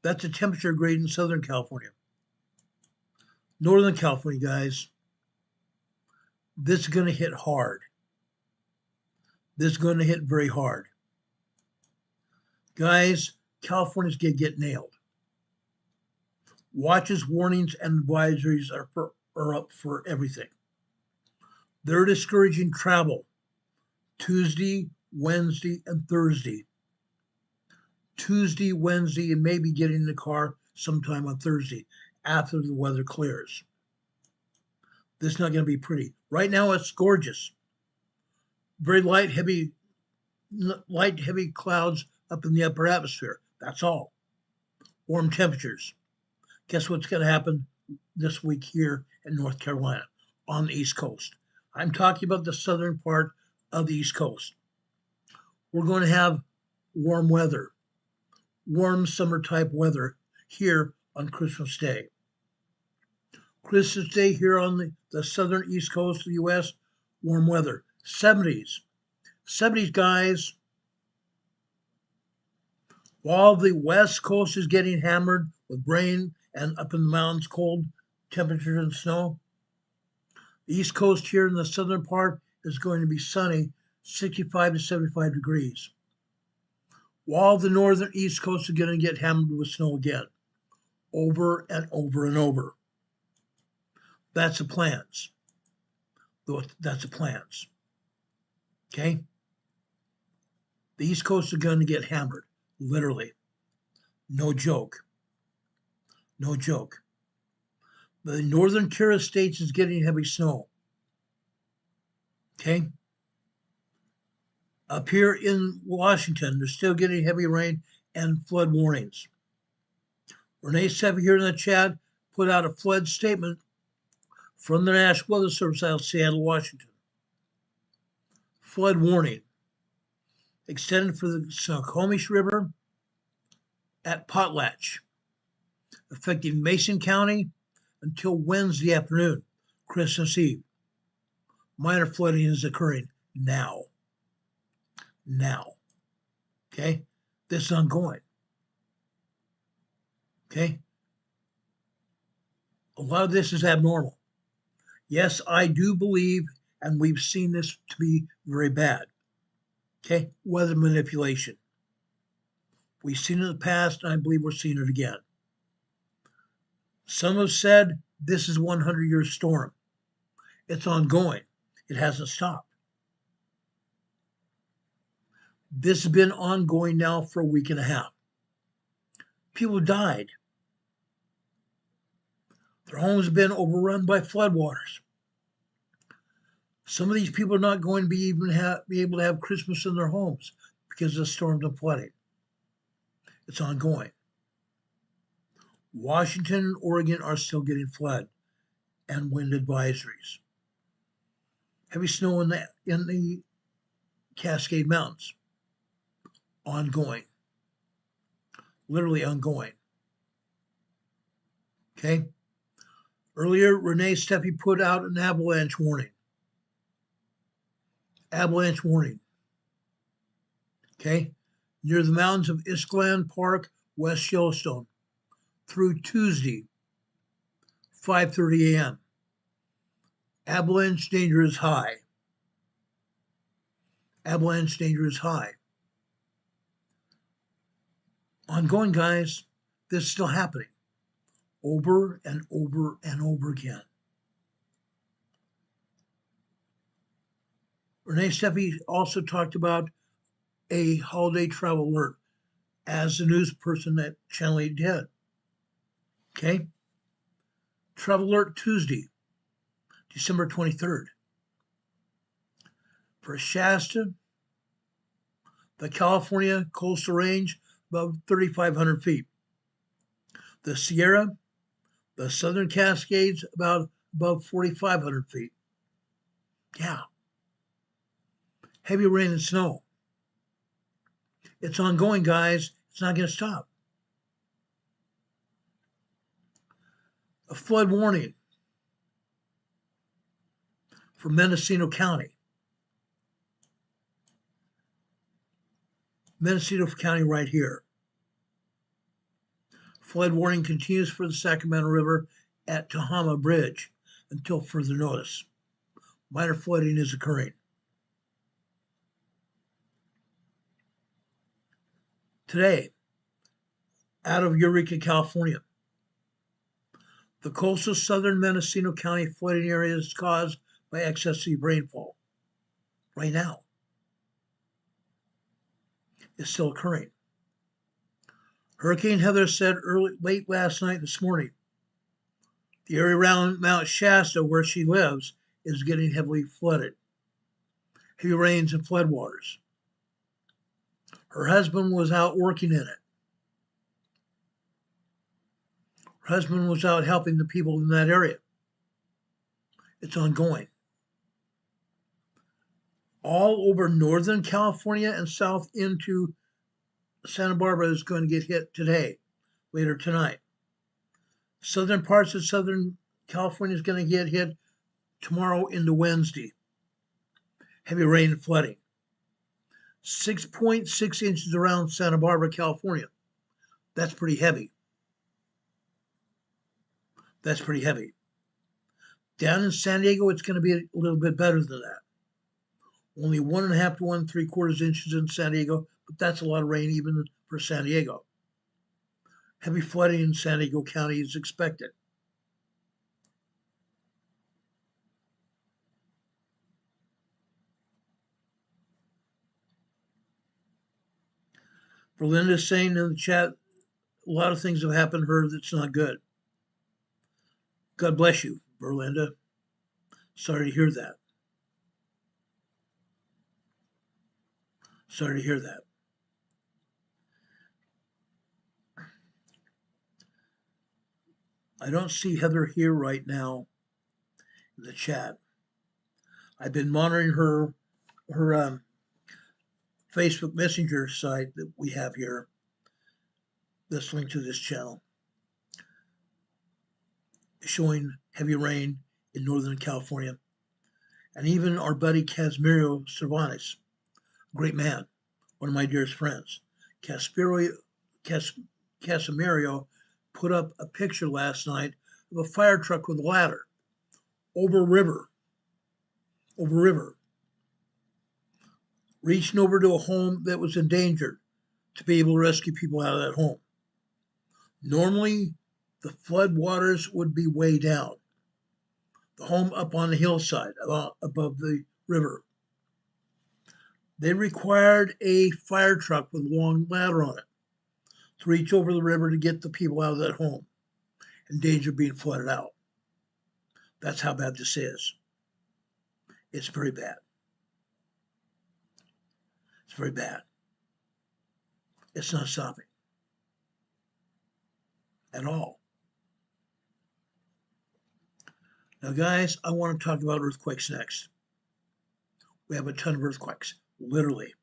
S1: That's a temperature grade in Southern California. Northern California, guys. This is going to hit hard. This is going to hit very hard. Guys, California's going to get nailed. Watches, warnings, and advisories are up for everything. They're discouraging travel Tuesday, Wednesday, and Thursday. Tuesday, Wednesday, and maybe getting in the car sometime on Thursday after the weather clears. This is not going to be pretty. Right now, it's gorgeous. Very light, heavy clouds up in the upper atmosphere. That's all. Warm temperatures. Guess what's going to happen this week here in North Carolina on the East Coast? I'm talking about the southern part of the East Coast. We're going to have warm weather, warm summer type weather here on Christmas Day. Christmas Day here on the southern East Coast of the U.S., warm weather. 70s. 70s, guys. While the West Coast is getting hammered with rain and up in the mountains, cold temperatures and snow. The East Coast here in the southern part is going to be sunny, 65 to 75 degrees. While the northern East Coast is going to get hammered with snow again, over and over and over. That's the plans. That's the plans. Okay? The East Coast is going to get hammered, literally. No joke. No joke. The northern tier of states is getting heavy snow. Okay? Up here in Washington, they're still getting heavy rain and flood warnings. Renee Seppy here in the chat put out a flood statement from the National Weather Service out of Seattle, Washington. Flood warning extended for the Snoqualmie River at Potlatch, affecting Mason County until Wednesday afternoon, Christmas Eve. Minor flooding is occurring now. Now. Okay? This is ongoing. Okay? A lot of this is abnormal. Yes, I do believe, and we've seen this to be very bad. Okay? Weather manipulation. We've seen it in the past, and I believe we're seeing it again. Some have said this is a 100-year storm. It's ongoing. It hasn't stopped. This has been ongoing now for a week and a half. People died. Their homes have been overrun by floodwaters. Some of these people are not going to be able to have Christmas in their homes because of the storms and flooding. It's ongoing. Washington and Oregon are still getting flood and wind advisories. Heavy snow in the Cascade Mountains. Ongoing. Literally ongoing. Okay? Earlier, Renee Seppy put out an avalanche warning. Avalanche warning. Okay? Near the mountains of Island Park, West Yellowstone, through Tuesday, 5:30 a.m. Avalanche danger is high. Avalanche danger is high. Ongoing, guys. This is still happening. Over and over and over again. Renee Seppy also talked about a holiday travel alert as the news person at Channel 8 did. Okay? Travel alert Tuesday, December 23rd. For Shasta, the California coastal range above 3,500 feet. The Sierra, the Southern Cascades about above 4,500 feet. Yeah. Heavy rain and snow. It's ongoing, guys. It's not going to stop. A flood warning for Mendocino County. Mendocino County right here. Flood warning continues for the Sacramento River at Tehama Bridge until further notice. Minor flooding is occurring. Today, out of Eureka, California, the coastal southern Mendocino County flooding area is caused by excessive rainfall. Right now, it's still occurring. Hurricane Heather said late last night, this morning, the area around Mount Shasta, where she lives, is getting heavily flooded. Heavy rains and floodwaters. Her husband was out working in it. Her husband was out helping the people in that area. It's ongoing. All over Northern California and south into Santa Barbara is going to get hit today, later tonight. Southern parts of Southern California is going to get hit tomorrow into Wednesday. Heavy rain and flooding. 6.6 inches around Santa Barbara, California. That's pretty heavy. That's pretty heavy. Down in San Diego, it's going to be a little bit better than that. Only 1.5 to 1.75 inches in San Diego, but that's a lot of rain even for San Diego. Heavy flooding in San Diego County is expected. Berlinda's saying in the chat, a lot of things have happened to her that's not good. God bless you, Berlinda. Sorry to hear that. Sorry to hear that. I don't see Heather here right now in the chat. I've been monitoring her Facebook Messenger site that we have here that's linked to this channel, showing heavy rain in Northern California. And even our buddy Casimirio Cervantes, great man, one of my dearest friends. Casimirio put up a picture last night of a fire truck with a ladder over river, reaching over to a home that was endangered to be able to rescue people out of that home. Normally, the flood waters would be way down. The home up on the hillside above the river. They required a fire truck with a long ladder on it to reach over the river to get the people out of that home in danger of being flooded out. That's how bad this is. It's very bad. It's very bad. It's not stopping at all. Now, guys, I want to talk about earthquakes next. We have a ton of earthquakes, literally.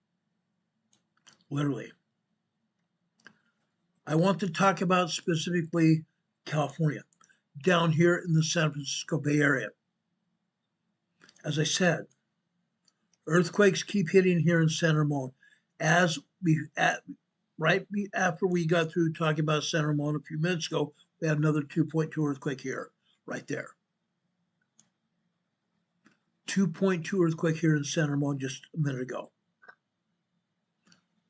S1: I want to talk about specifically California, down here in the San Francisco Bay Area. As I said, earthquakes keep hitting here in San Ramon. Right after we got through talking about San Ramon a few minutes ago, we had another 2.2 earthquake here, right there. 2.2 earthquake here in San Ramon just a minute ago.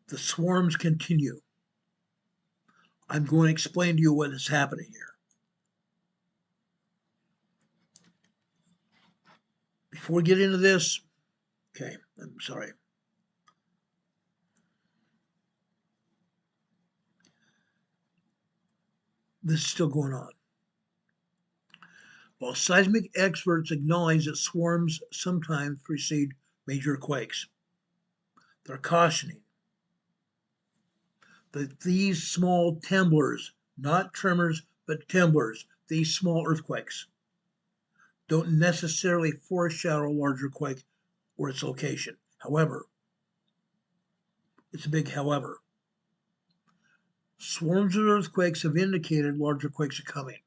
S1: The swarms continue. I'm going to explain to you what is happening here. Before we get into this, okay, I'm sorry. This is still going on. While seismic experts acknowledge that swarms sometimes precede major quakes, they're cautioning that these small tremblers, not tremors, but tremblers, these small earthquakes, don't necessarily foreshadow a larger quake or its location. However, it's a big however. Swarms of earthquakes have indicated larger quakes are coming.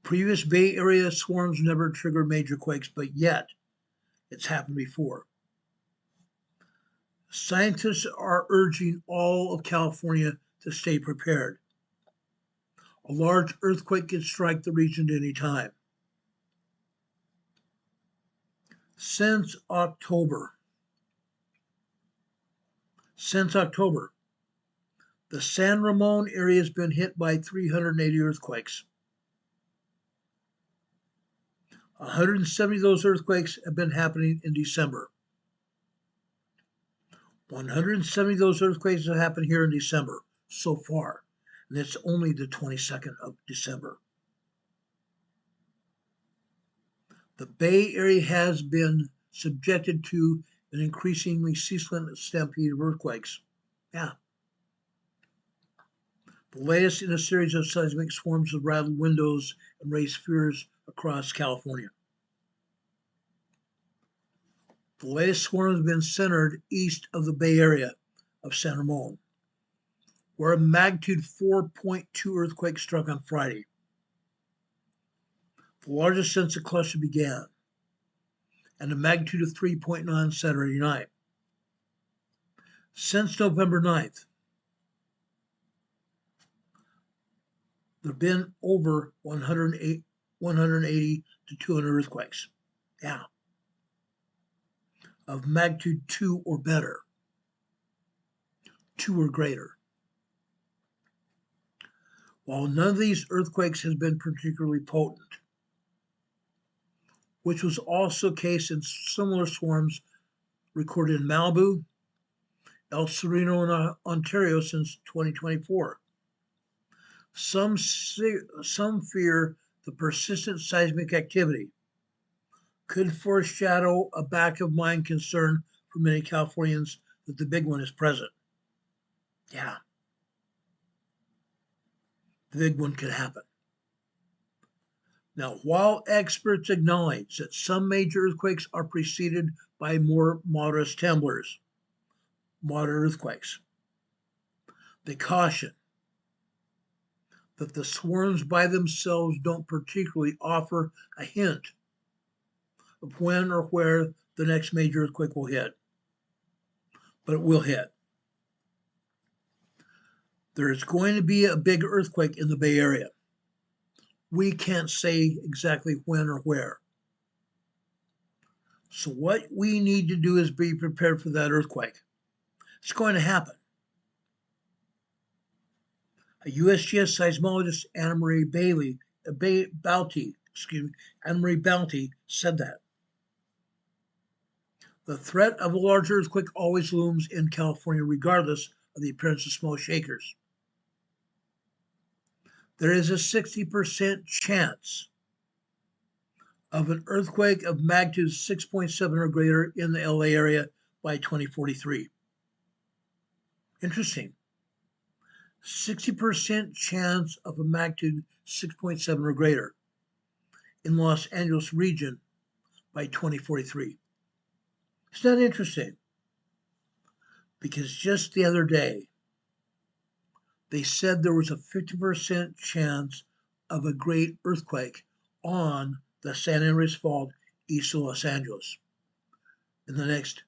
S1: Previous Bay Area swarms never triggered major quakes, but yet it's happened before. Scientists are urging all of California to stay prepared. A large earthquake can strike the region at any time. Since October, the San Ramon area has been hit by 380 earthquakes. 170 of those earthquakes have been happening in December. 170 of those earthquakes have happened here in December so far, and it's only the 22nd of December. The Bay Area has been subjected to an increasingly ceaseless stampede of earthquakes. Yeah. The latest in a series of seismic swarms have rattled windows and raised fears across California. The latest swarm has been centered east of the Bay Area of San Ramon, where a magnitude 4.2 earthquake struck on Friday, the largest since the cluster began, and a magnitude of 3.9 on Saturday night. Since November 9th, There have been over 180 to 200 earthquakes. Yeah. Of magnitude 2 or better. 2 or greater. While none of these earthquakes has been particularly potent, which was also the case in similar swarms recorded in Malibu, El Sereno, and Ontario since 2024. Some fear the persistent seismic activity could foreshadow a back-of-mind concern for many Californians that the big one is present. Yeah, the big one could happen. Now, while experts acknowledge that some major earthquakes are preceded by more moderate tremblers, moderate earthquakes, they caution that the swarms by themselves don't particularly offer a hint of when or where the next major earthquake will hit. But it will hit. There is going to be a big earthquake in the Bay Area. We can't say exactly when or where. So what we need to do is be prepared for that earthquake. It's going to happen. A USGS seismologist, Anna Marie Balti said that. The threat of a large earthquake always looms in California regardless of the appearance of small shakers. There is a 60% chance of an earthquake of magnitude 6.7 or greater in the LA area by 2043. Interesting. 60% chance of a magnitude 6.7 or greater in Los Angeles region by 2043. Isn't that interesting? Because just the other day, they said there was a 50% chance of a great earthquake on the San Andreas Fault east of Los Angeles in the next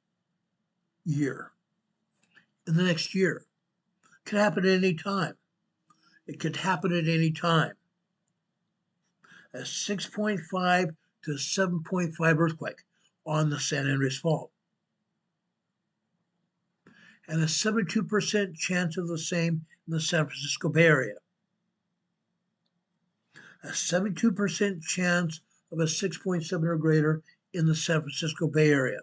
S1: year. In the next year. It could happen at any time. It could happen at any time. A 6.5 to 7.5 earthquake on the San Andreas Fault. And a 72% chance of the same in the San Francisco Bay Area. A 72% chance of a 6.7 or greater in the San Francisco Bay Area.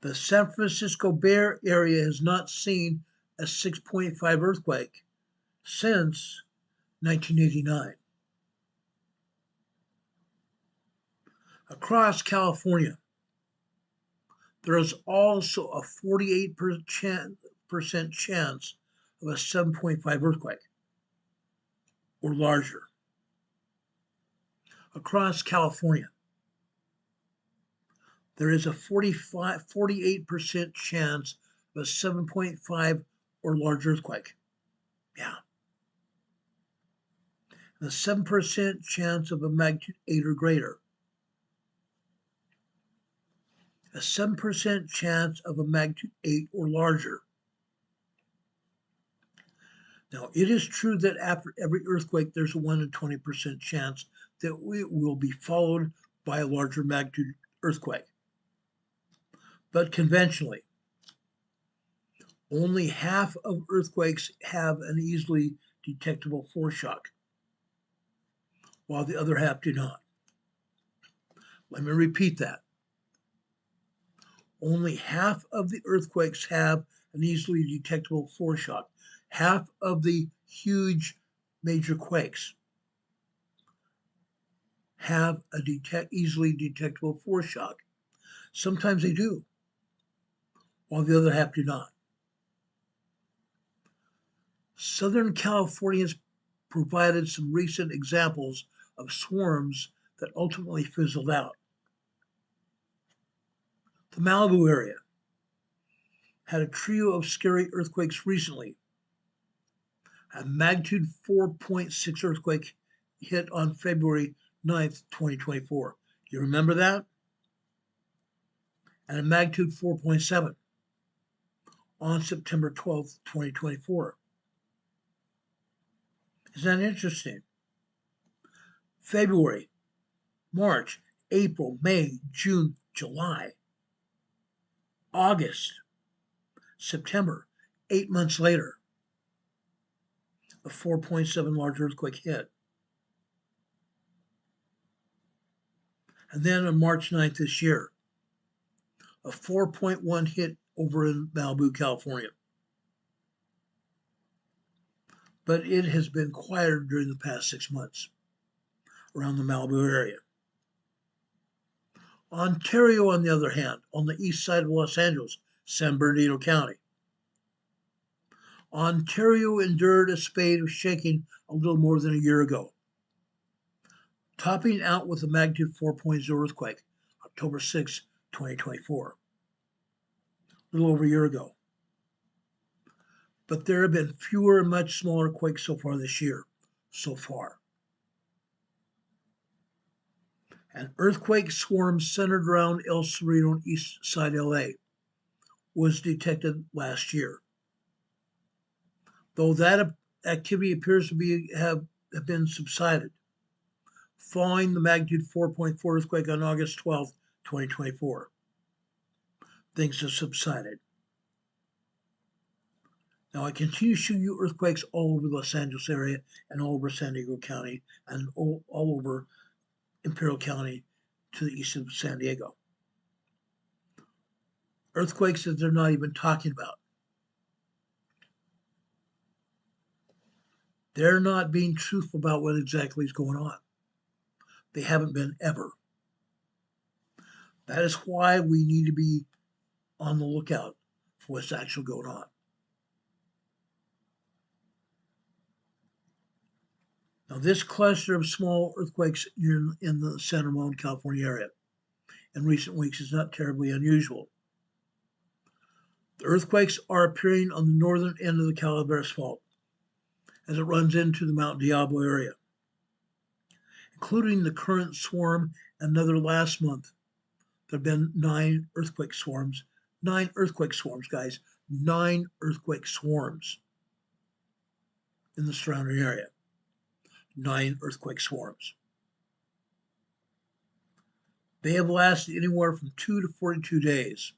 S1: The San Francisco Bay Area has not seen a 6.5 earthquake since 1989. Across California, there is also a 48% chance of a 7.5 earthquake or larger. Across California, there is a 48% chance of a 7.5 or larger earthquake. Yeah. And a 7% chance of a magnitude 8 or greater. A 7% chance of a magnitude 8 or larger. Now, it is true that after every earthquake, there's a 1 in 20% chance that it will be followed by a larger magnitude earthquake. But conventionally, only half of earthquakes have an easily detectable foreshock, while the other half do not. Let me repeat that. Only half of the earthquakes have an easily detectable foreshock. Half of the huge major quakes have a easily detectable foreshock. Sometimes they do, while the other half do not. Southern California has provided some recent examples of swarms that ultimately fizzled out. The Malibu area had a trio of scary earthquakes recently. A magnitude 4.6 earthquake hit on February 9th, 2024. You remember that? And a magnitude 4.7 on September 12th, 2024. Isn't that interesting? February, March, April, May, June, July, August, September, 8 months later, a 4.7 large earthquake hit. And then on March 9th this year, a 4.1 hit over in Malibu, California. But it has been quieter during the past 6 months around the Malibu area. Ontario, on the other hand, on the east side of Los Angeles, San Bernardino County. Ontario endured a spate of shaking a little more than a year ago, topping out with a magnitude 4.0 earthquake, October 6, 2024, a little over a year ago. But there have been fewer and much smaller quakes so far this year, so far. An earthquake swarm centered around El Sereno on east side LA was detected last year. Though that activity appears to have been subsided, following the magnitude 4.4 earthquake on August 12, 2024. Things have subsided. Now I continue to show you earthquakes all over the Los Angeles area and all over San Diego County and all over Imperial County to the east of San Diego. Earthquakes that they're not even talking about. They're not being truthful about what exactly is going on. They haven't been ever. That is why we need to be on the lookout for what's actually going on. Now, this cluster of small earthquakes in the San Ramon, California area in recent weeks is not terribly unusual. The earthquakes are appearing on the northern end of the Calaveras Fault as it runs into the Mount Diablo area, including the current swarm and another last month. There have been 9 earthquake swarms. 9 earthquake swarms, guys. 9 earthquake swarms in the surrounding area. 9 earthquake swarms. They have lasted anywhere from 2 to 42 days,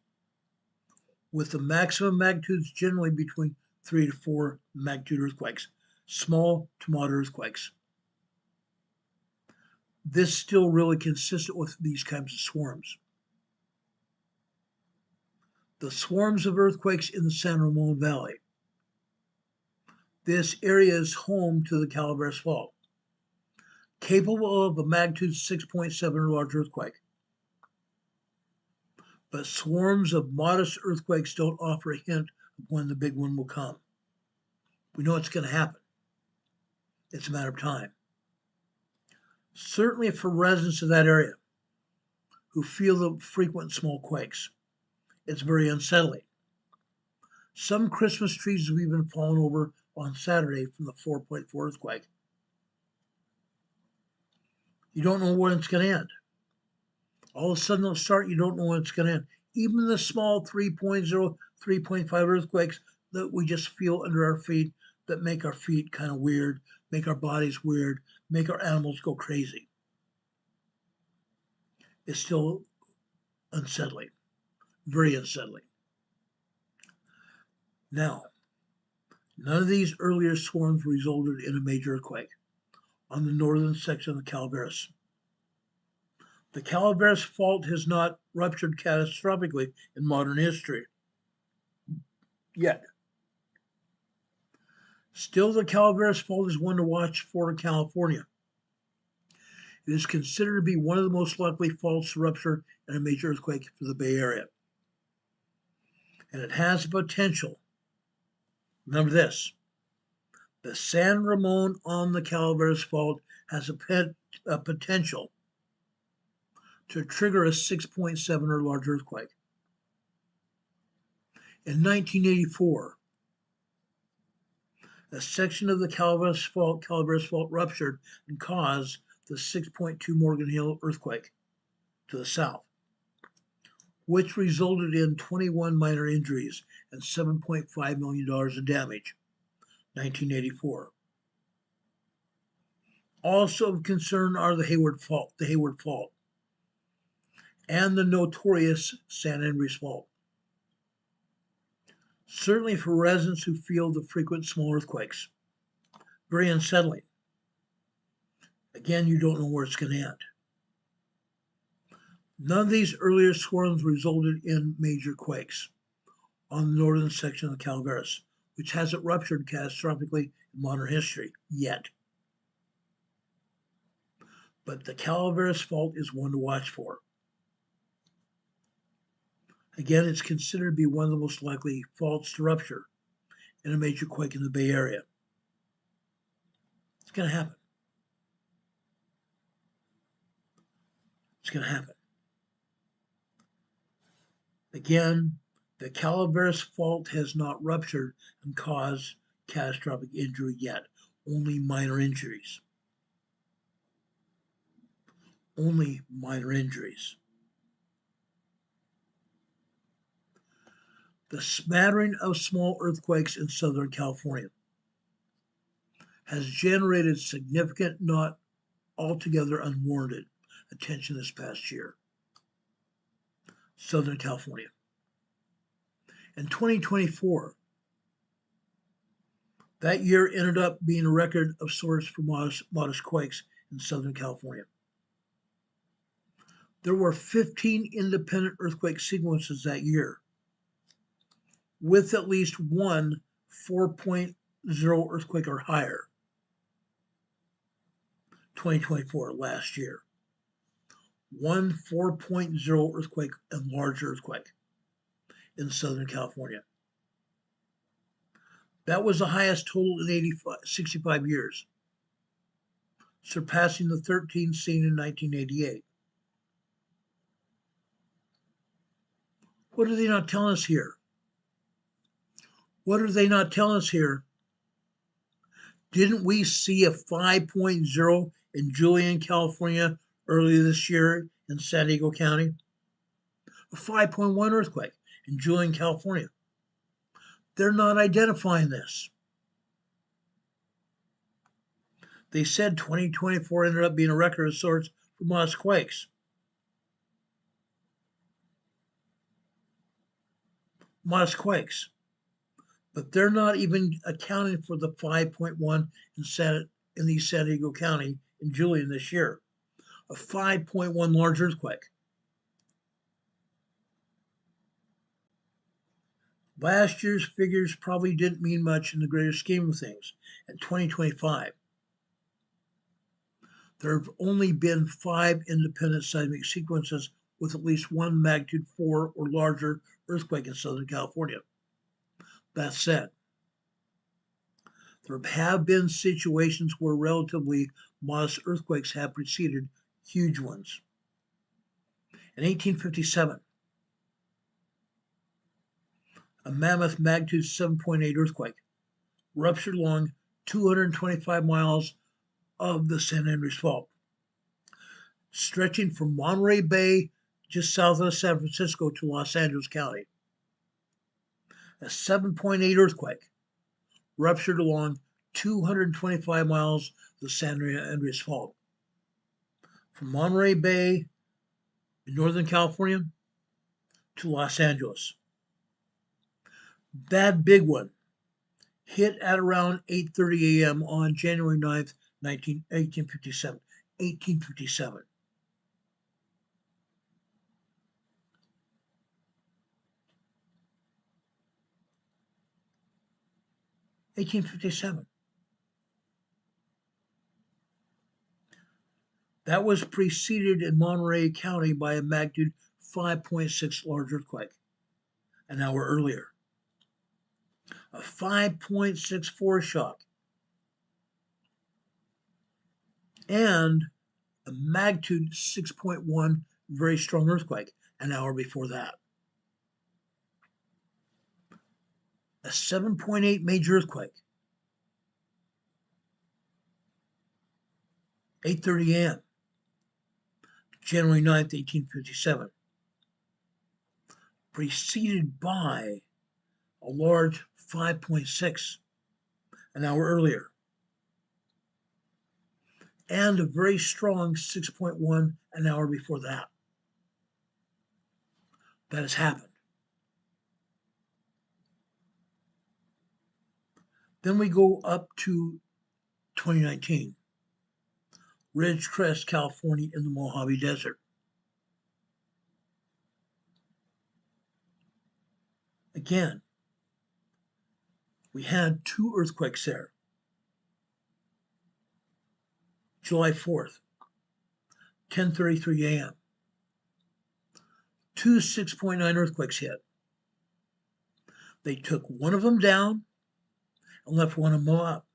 S1: with the maximum magnitudes generally between 3 to 4 magnitude earthquakes, small to moderate earthquakes. This is still really consistent with these kinds of swarms. The swarms of earthquakes in the San Ramon Valley. This area is home to the Calaveras Fault, capable of a magnitude 6.7 or larger earthquake. But swarms of modest earthquakes don't offer a hint of when the big one will come. We know it's going to happen. It's a matter of time. Certainly for residents of that area who feel the frequent small quakes, it's very unsettling. Some Christmas trees have even fallen over on Saturday from the 4.4 earthquake. You don't know when it's going to end. All of a sudden it'll start, you don't know when it's going to end. Even the small 3.0, 3.5 earthquakes that we just feel under our feet that make our feet kind of weird, make our bodies weird, make our animals go crazy. It's still unsettling, very unsettling. Now, none of these earlier swarms resulted in a major earthquake on the northern section of the Calaveras. The Calaveras Fault has not ruptured catastrophically in modern history yet. Still, the Calaveras Fault is one to watch for in California. It is considered to be one of the most likely faults to rupture in a major earthquake for the Bay Area. And it has the potential. Remember this, the San Ramon on the Calaveras Fault has a potential to trigger a 6.7 or larger earthquake. In 1984, a section of the Calaveras Fault ruptured and caused the 6.2 Morgan Hill earthquake to the south, which resulted in 21 minor injuries and $7.5 million in damage. 1984. Also of concern are the Hayward Fault, and the notorious San Andreas Fault. Certainly for residents who feel the frequent small earthquakes. Very unsettling. Again, you don't know where it's going to end. None of these earlier storms resulted in major quakes on the northern section of the Calaveras, which hasn't ruptured catastrophically in modern history yet. But the Calaveras Fault is one to watch for. Again, it's considered to be one of the most likely faults to rupture in a major quake in the Bay Area. It's going to happen. It's going to happen. Again, the Calaveras Fault has not ruptured and caused catastrophic injury yet, only minor injuries. Only minor injuries. The smattering of small earthquakes in Southern California has generated significant, not altogether unwarranted, attention this past year. Southern California. In 2024, that year ended up being a record of sorts for modest quakes in Southern California. There were 15 independent earthquake sequences that year, with at least one 4.0 earthquake or higher. 2024, last year. One 4.0 earthquake and larger earthquake in Southern California. That was the highest total in 65 years, surpassing the 13 seen in 1988. What are they not telling us here? What are they not telling us here? Didn't we see a 5.0 in Julian, California earlier this year in San Diego County? A 5.1 earthquake in Julian, California. They're not identifying this. They said 2024 ended up being a record of sorts for modest quakes. Modest quakes. But they're not even accounting for the 5.1 in the San Diego County in Julian this year. A 5.1 large earthquake. Last year's figures probably didn't mean much in the greater scheme of things. In 2025, there have only been 5 independent seismic sequences with at least one magnitude 4 or larger earthquake in Southern California. That said, there have been situations where relatively modest earthquakes have preceded huge ones. In 1857, a mammoth magnitude 7.8 earthquake ruptured along 225 miles of the San Andreas Fault, stretching from Monterey Bay just south of San Francisco to Los Angeles County. A 7.8 earthquake ruptured along 225 miles of the San Andreas Fault, from Monterey Bay in Northern California to Los Angeles. That big one hit at around 8:30 a.m. on January 9th, 1857. 1857. That was preceded in Monterey County by a magnitude 5.6 large earthquake an hour earlier. A 5.6 foreshock and a magnitude 6.1 very strong earthquake an hour before that. A 7.8 major earthquake. 8:30 a.m. January 9th, 1857. Preceded by a large 5.6 an hour earlier. and a very strong 6.1 an hour before that. That has happened. Then we go up to 2019, Ridgecrest, California, in the Mojave Desert. Again, we had 2 earthquakes there. July 4th, 10:33 a.m. 2 6.9 earthquakes hit. They took one of them down and left one of them up.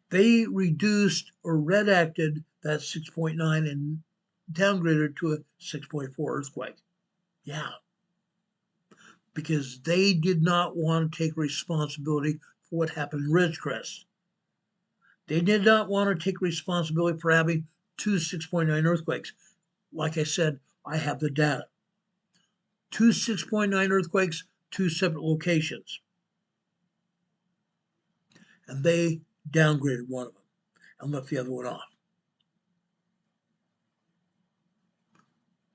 S1: They reduced or redacted that 6.9 and downgraded to a 6.4 earthquake. Yeah. Because they did not want to take responsibility for what happened in Ridgecrest. They did not want to take responsibility for having 2 6.9 earthquakes. Like I said, I have the data. 2 6.9 earthquakes, 2 separate locations. And they downgraded one of them and left the other one off.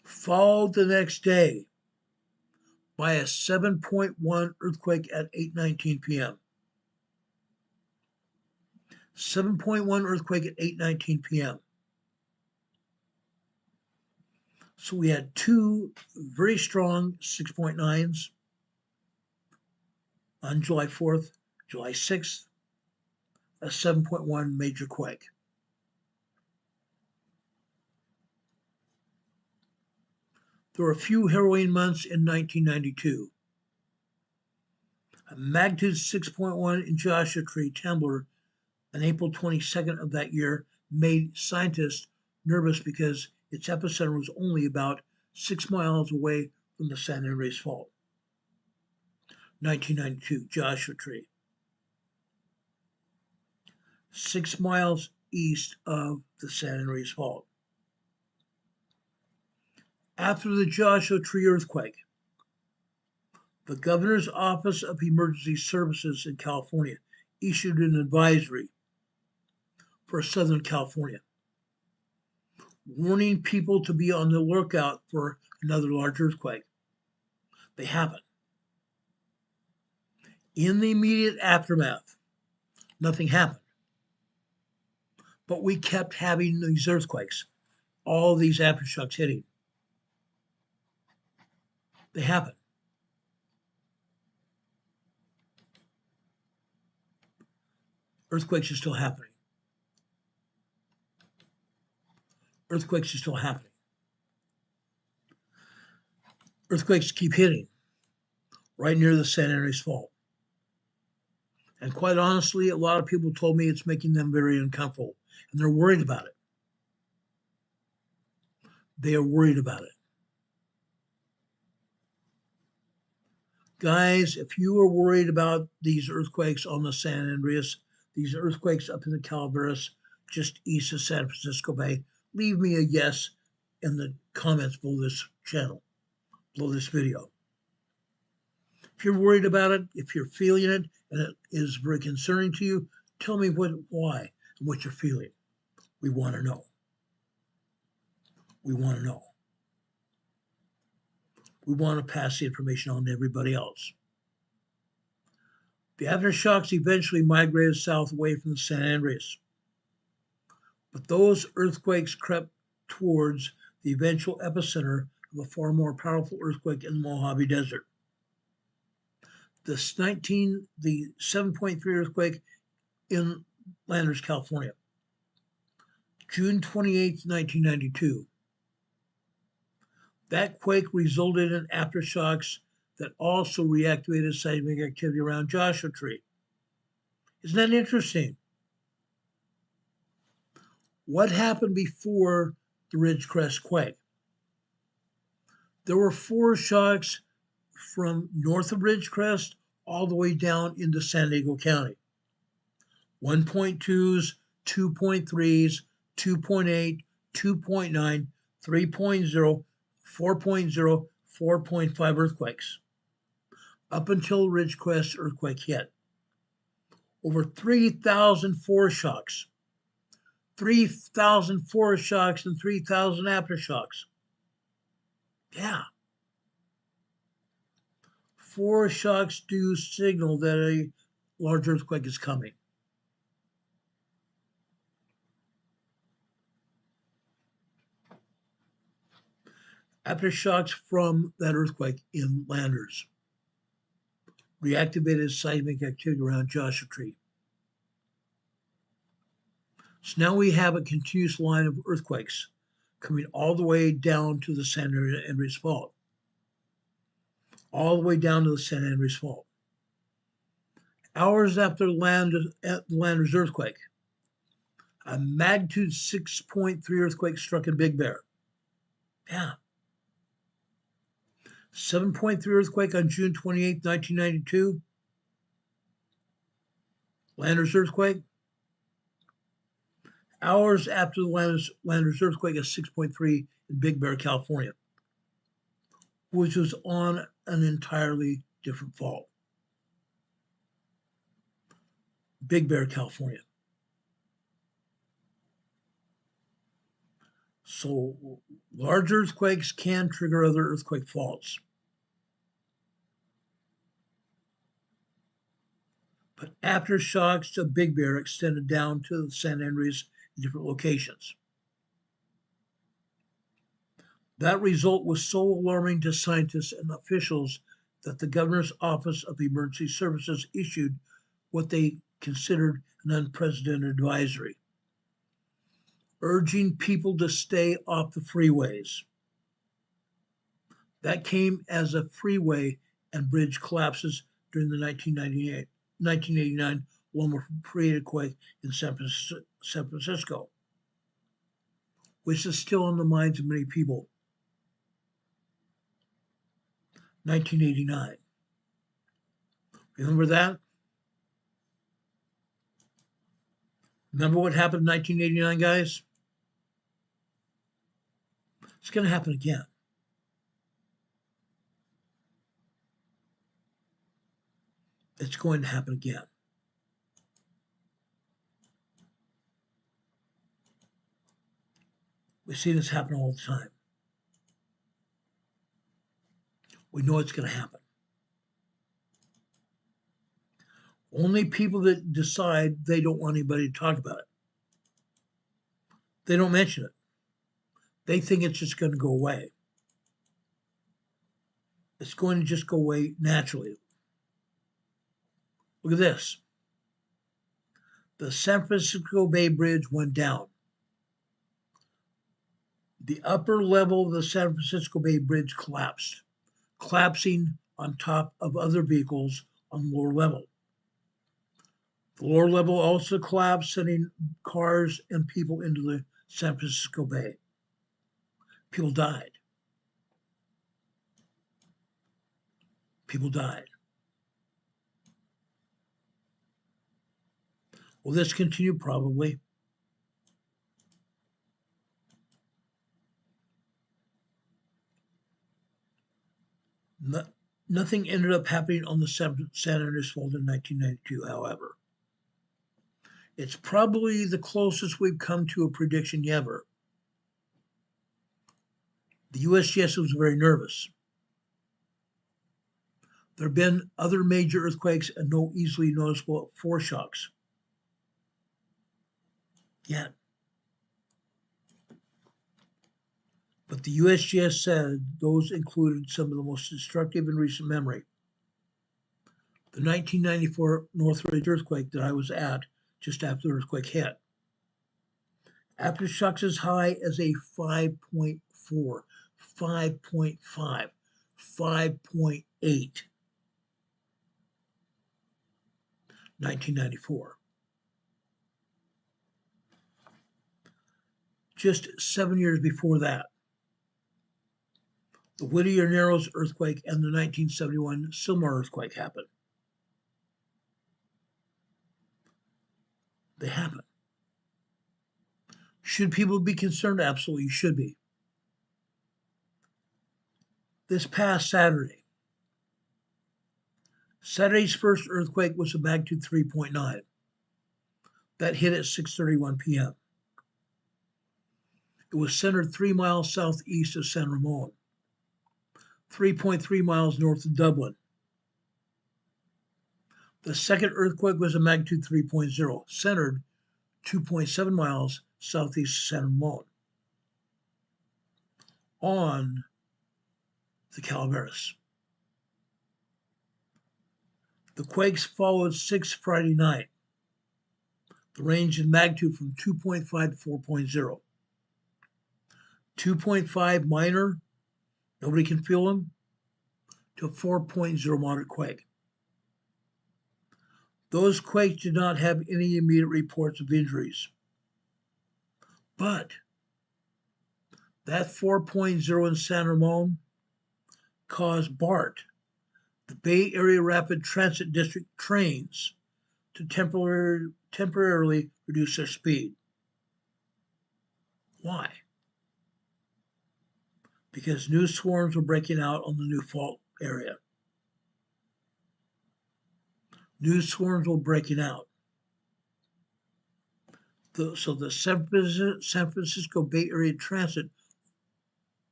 S1: Followed the next day by a 7.1 earthquake at 8:19 p.m. 7.1 earthquake at 8:19 p.m. So we had 2 very strong 6.9s on July 4th, July 6th, a 7.1 major quake. There were a few harrowing months in 1992. A magnitude 6.1 in Joshua Tree, Temblor, on April 22nd of that year made scientists nervous because its epicenter was only about 6 miles away from the San Andreas Fault. 1992, Joshua Tree. 6 miles east of the San Andreas Fault. After the Joshua Tree earthquake, the Governor's Office of Emergency Services in California issued an advisory for Southern California, warning people to be on the lookout for another large earthquake. They haven't. In the immediate aftermath, nothing happened. But we kept having these earthquakes, all these aftershocks hitting. They happen. Earthquakes are still happening. Earthquakes are still happening. Earthquakes keep hitting right near the San Andreas Fault. And quite honestly, a lot of people told me it's making them very uncomfortable, and they're worried about it. They are worried about it. Guys, if you are worried about these earthquakes on the San Andreas, these earthquakes up in the Calaveras, just east of San Francisco Bay, leave me a yes in the comments below this channel, below this video. If you're worried about it, if you're feeling it, and it is very concerning to you, tell me why and what you're feeling. We want to know. We want to know. We want to pass the information on to everybody else. The aftershocks eventually migrated south away from the San Andreas. But those earthquakes crept towards the eventual epicenter of a far more powerful earthquake in the Mojave Desert. The 7.3 earthquake in Landers, California, June 28, 1992. That quake resulted in aftershocks that also reactivated seismic activity around Joshua Tree. Isn't that interesting? What happened before the Ridgecrest quake? There were 4 shocks from north of Ridgecrest all the way down into San Diego County. 1.2s, 2.3s, 2.8, 2.9, 3.0, 4.0, 4.5 earthquakes. Up until Ridgecrest earthquake hit. Over 3,000 foreshocks 3,000 foreshocks and 3,000 aftershocks. Yeah. Foreshocks do signal that a large earthquake is coming. Aftershocks from that earthquake in Landers reactivated seismic activity around Joshua Tree. So now we have a continuous line of earthquakes coming all the way down to the San Andreas Fault. All the way down to the San Andreas Fault. Hours after the Landers earthquake, a magnitude 6.3 earthquake struck in Big Bear. Yeah. 7.3 earthquake on June 28, 1992. Landers earthquake. Hours after the Landers earthquake, a 6.3 in Big Bear, California, which was on an entirely different fault. Big Bear, California. So large earthquakes can trigger other earthquake faults. But aftershocks to Big Bear extended down to the San Andreas in different locations. That result was so alarming to scientists and officials that the Governor's Office of Emergency Services issued what they considered an unprecedented advisory, urging people to stay off the freeways. That came as a freeway and bridge collapses during the 1989 Loma Prieta quake in San Francisco, which is still on the minds of many people. 1989. Remember that? Remember what happened in 1989, guys? It's going to happen again. It's going to happen again. We see this happen all the time. We know it's going to happen. Only people that decide they don't want anybody to talk about it. They don't mention it. They think it's just going to go away. It's going to just go away naturally. Look at this. The San Francisco Bay Bridge went down. The upper level of the San Francisco Bay Bridge collapsed, collapsing on top of other vehicles on the lower level. The lower level also collapsed, sending cars and people into the San Francisco Bay. People died. People died. Will this continue? Probably. Nothing ended up happening on the San Andreas Fault in 1992, however. It's probably the closest we've come to a prediction ever. The USGS was very nervous. There have been other major earthquakes and no easily noticeable foreshocks yet. But the USGS said those included some of the most destructive in recent memory. The 1994 Northridge earthquake that I was at just after the earthquake hit. Aftershocks as high as a 5.4, 5.5, 5.8. 1994. Just 7 years before that, the Whittier Narrows earthquake and the 1971 Sylmar earthquake happened. They happen. Should people be concerned? Absolutely, you should be. This past Saturday's first earthquake was a magnitude 3.9. That hit at 6:31 p.m. It was centered 3 miles southeast of San Ramon, 3.3 miles north of Dublin. The second earthquake was a magnitude 3.0, centered 2.7 miles southeast of San Ramon on the Calaveras. The quakes followed 6 Friday night. The range in magnitude from 2.5 to 4.0. 2.5 minor, nobody can feel them, to 4.0 moderate quake. Those quakes did not have any immediate reports of injuries. But that 4.0 in San Ramon caused BART, the Bay Area Rapid Transit District trains, to temporarily reduce their speed. Why? Because new swarms were breaking out on the new fault area. New swarms were breaking out. So the San Francisco Bay Area Transit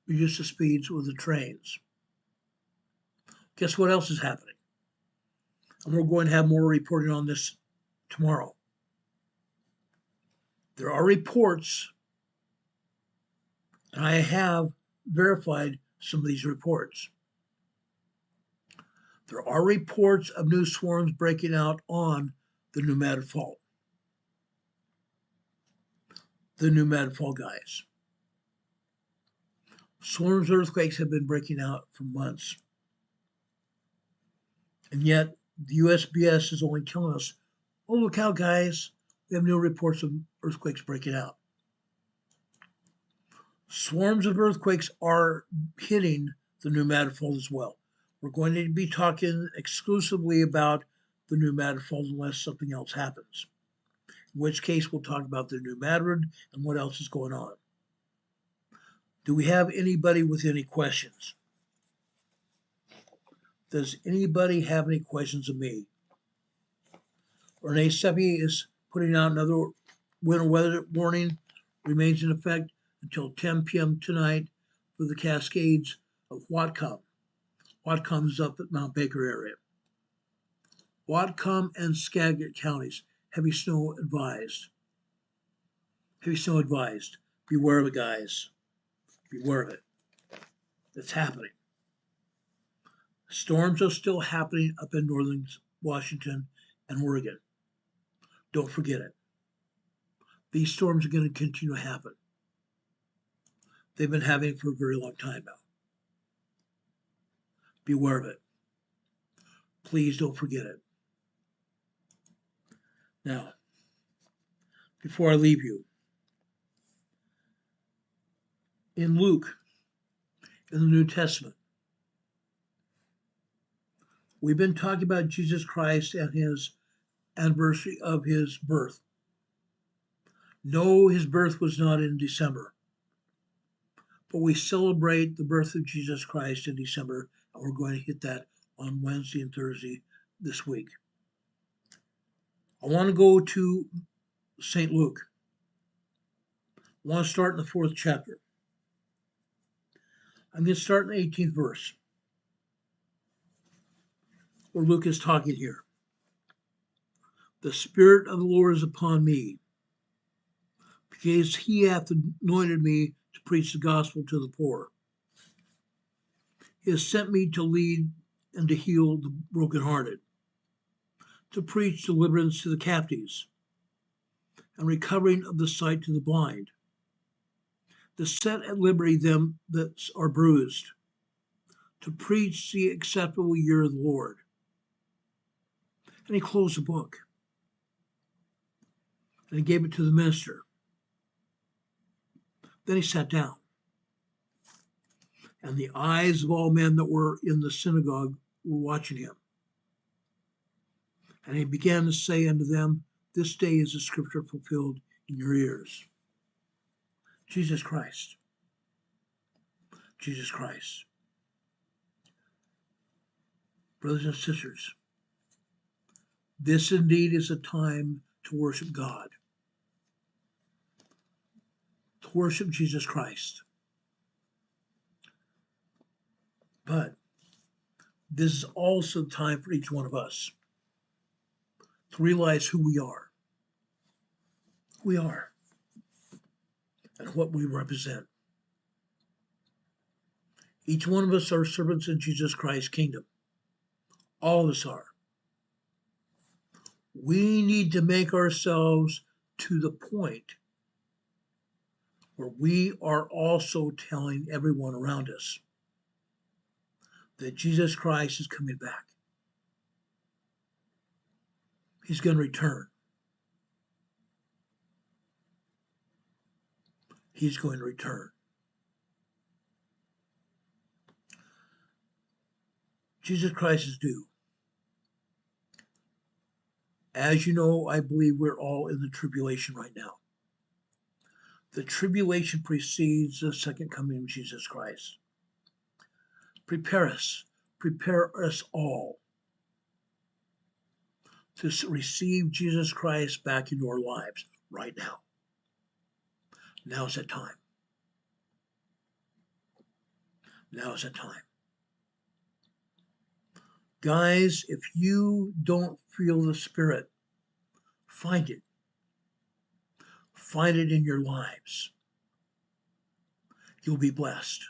S1: reduced the speeds with the trains. Guess what else is happening? And we're going to have more reporting on this tomorrow. There are reports, and I have verified some of these reports. There are reports of new swarms breaking out on the New Madrid Fault. The New Madrid Fault guys. Swarms of earthquakes have been breaking out for months. And yet, the USGS is only telling us, oh, look out, guys, we have new reports of earthquakes breaking out. Swarms of earthquakes are hitting the New Madrid Fault as well. We're going to be talking exclusively about the New Madrid Fault unless something else happens. In which case, we'll talk about the New Madrid and what else is going on. Do we have anybody with any questions? Does anybody have any questions of me? Renee Sevi is putting out another winter weather warning, remains in effect until 10 p.m. tonight for the Cascades of Whatcom. Whatcom is up at Mount Baker area. Whatcom and Skagit counties, heavy snow advised. Heavy snow advised. Beware of it, guys. Beware of it. It's happening. Storms are still happening up in northern Washington and Oregon. Don't forget it. These storms are going to continue to happen. They've been happening for a very long time now. Beware of it. Please don't forget it. Now, before I leave you, in Luke, in the New Testament, we've been talking about Jesus Christ and his anniversary of his birth. No, his birth was not in December, but we celebrate the birth of Jesus Christ in December, and we're going to hit that on Wednesday and Thursday this week. I want to go to St. Luke. I want to start in the 4th chapter. I'm going to start in the 18th verse, where Luke is talking here. The Spirit of the Lord is upon me, because he hath anointed me to preach the gospel to the poor. He has sent me to lead and to heal the brokenhearted, to preach deliverance to the captives, and recovering of the sight to the blind, to set at liberty them that are bruised, to preach the acceptable year of the Lord. And he closed the book, and he gave it to the minister. Then he sat down, and the eyes of all men that were in the synagogue were watching him. And he began to say unto them, this day is the scripture fulfilled in your ears. Jesus Christ. Jesus Christ. Brothers and sisters, this indeed is a time to worship God, to to worship Jesus Christ. But this is also time for each one of us to realize who we are. Who we are and what we represent. Each one of us are servants in Jesus Christ's kingdom. All of us are. We need to make ourselves to the point where we are also telling everyone around us that Jesus Christ is coming back. He's going to return. He's going to return. Jesus Christ is due. As you know, I believe we're all in the tribulation right now. The tribulation precedes the second coming of Jesus Christ. Prepare us all to receive Jesus Christ back into our lives right now. Now's the time. Now's the time. Guys, if you don't feel the Spirit, find it. Find it in your lives. You'll be blessed.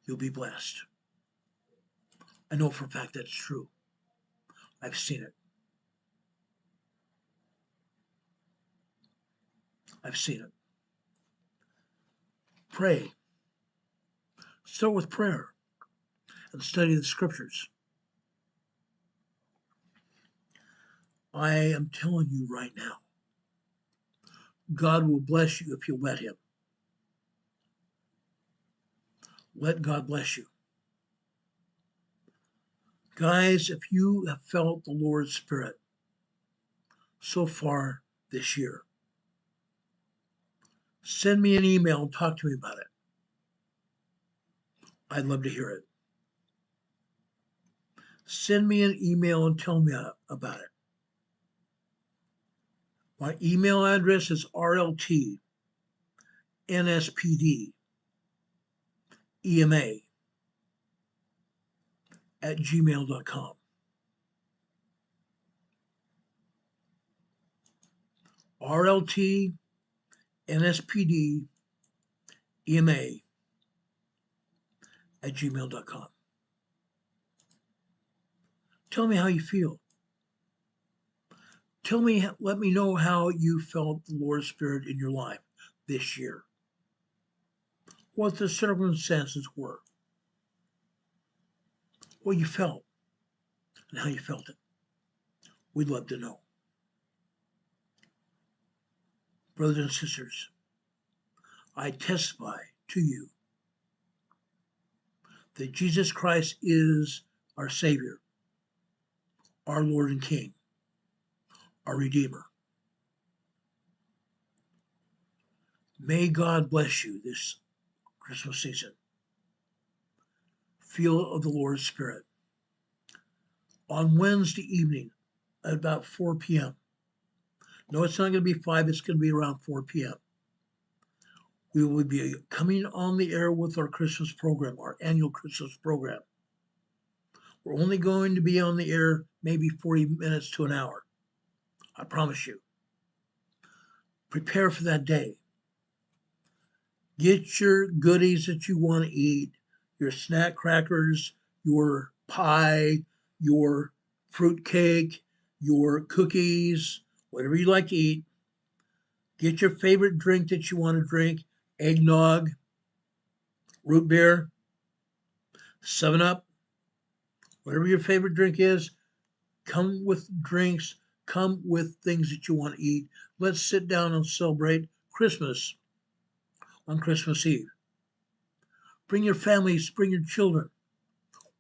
S1: You'll be blessed. I know for a fact that's true. I've seen it. I've seen it. Pray. Start with prayer and study the scriptures. I am telling you right now, God will bless you if you let him. Let God bless you. Guys, if you have felt the Lord's Spirit so far this year, send me an email and talk to me about it. I'd love to hear it. Send me an email and tell me about it. My email address is rltnspdema@gmail.com. rltnspdema@gmail.com. Tell me how you feel. Let me know how you felt the Lord's Spirit in your life this year. What the circumstances were. What you felt and how you felt it. We'd love to know. Brothers and sisters, I testify to you that Jesus Christ is our Savior, our Lord and King, our Redeemer. May God bless you this Christmas season. Feel of the Lord's Spirit. On Wednesday evening at about 4 p.m. No, it's not going to be 5, it's going to be around 4 p.m. We will be coming on the air with our Christmas program, our annual Christmas program. We're only going to be on the air maybe 40 minutes to an hour. I promise you. Prepare for that day. Get your goodies that you want to eat, your snack crackers, your pie, your fruit cake, your cookies, whatever you like to eat. Get your favorite drink that you want to drink, eggnog, root beer, 7-Up, whatever your favorite drink is. Come with drinks, come with things that you want to eat. Let's sit down and celebrate Christmas on Christmas Eve. Bring your families, bring your children.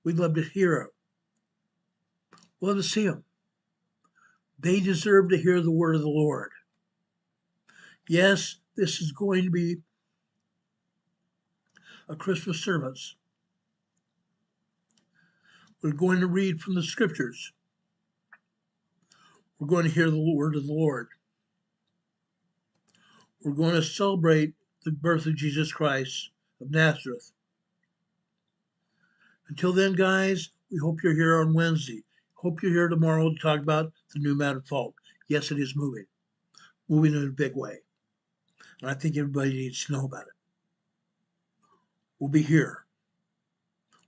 S1: We'd love to hear them. We'd love to see them. They deserve to hear the word of the Lord. Yes, this is going to be a Christmas service. We're going to read from the scriptures. We're going to hear the word of the Lord. We're going to celebrate the birth of Jesus Christ of Nazareth. Until then, guys, we hope you're here on Wednesday. Hope you're here tomorrow to talk about the new fault. Yes, it is moving in a big way. And I think everybody needs to know about it. We'll be here.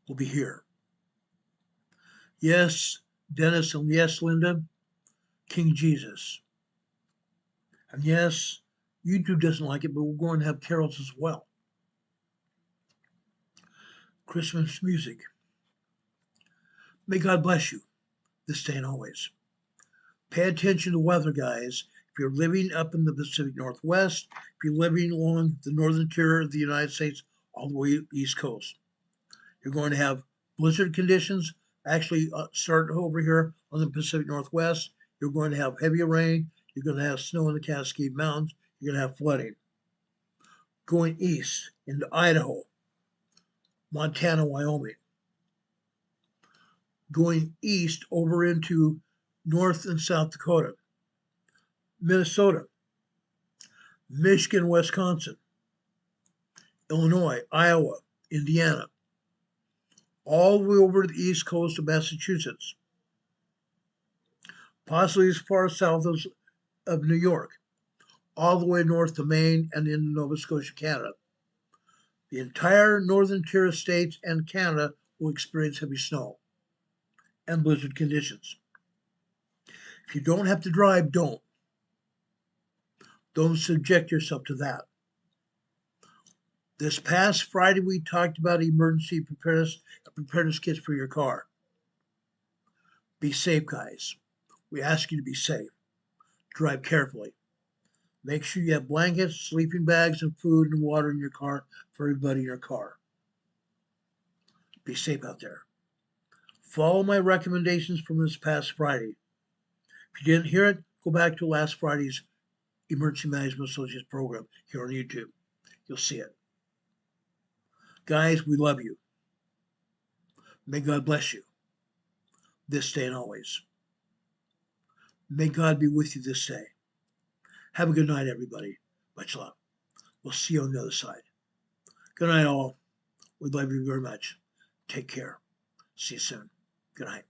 S1: We'll be here. Yes, Dennis, and yes, Linda, King Jesus. And yes, YouTube doesn't like it, but we're going to have carols as well. Christmas music. May God bless you this day and always. Pay attention to weather, guys. If you're living up in the Pacific Northwest, if you're living along the northern tier of the United States, all the way East Coast, you're going to have blizzard conditions. Actually, start over here on the Pacific Northwest. You're going to have heavy rain. You're going to have snow in the Cascade Mountains. You're going to have flooding. Going east into Idaho, Montana, Wyoming. Going east over into North and South Dakota, Minnesota, Michigan, Wisconsin, Illinois, Iowa, Indiana, all the way over to the east coast of Massachusetts, possibly as far south of New York, all the way north to Maine and into Nova Scotia, Canada. The entire northern tier of states and Canada will experience heavy snow and blizzard conditions. If you don't have to drive, don't. Don't subject yourself to that. This past Friday, we talked about emergency preparedness kits for your car. Be safe, guys. We ask you to be safe. Drive carefully. Make sure you have blankets, sleeping bags, and food and water in your car for everybody in your car. Be safe out there. Follow my recommendations from this past Friday. If you didn't hear it, go back to last Friday's Emergency Management Associates program here on YouTube. You'll see it. Guys, we love you. May God bless you this day and always. May God be with you this day. Have a good night, everybody. Much love. We'll see you on the other side. Good night, all. We love you very much. Take care. See you soon. Good night.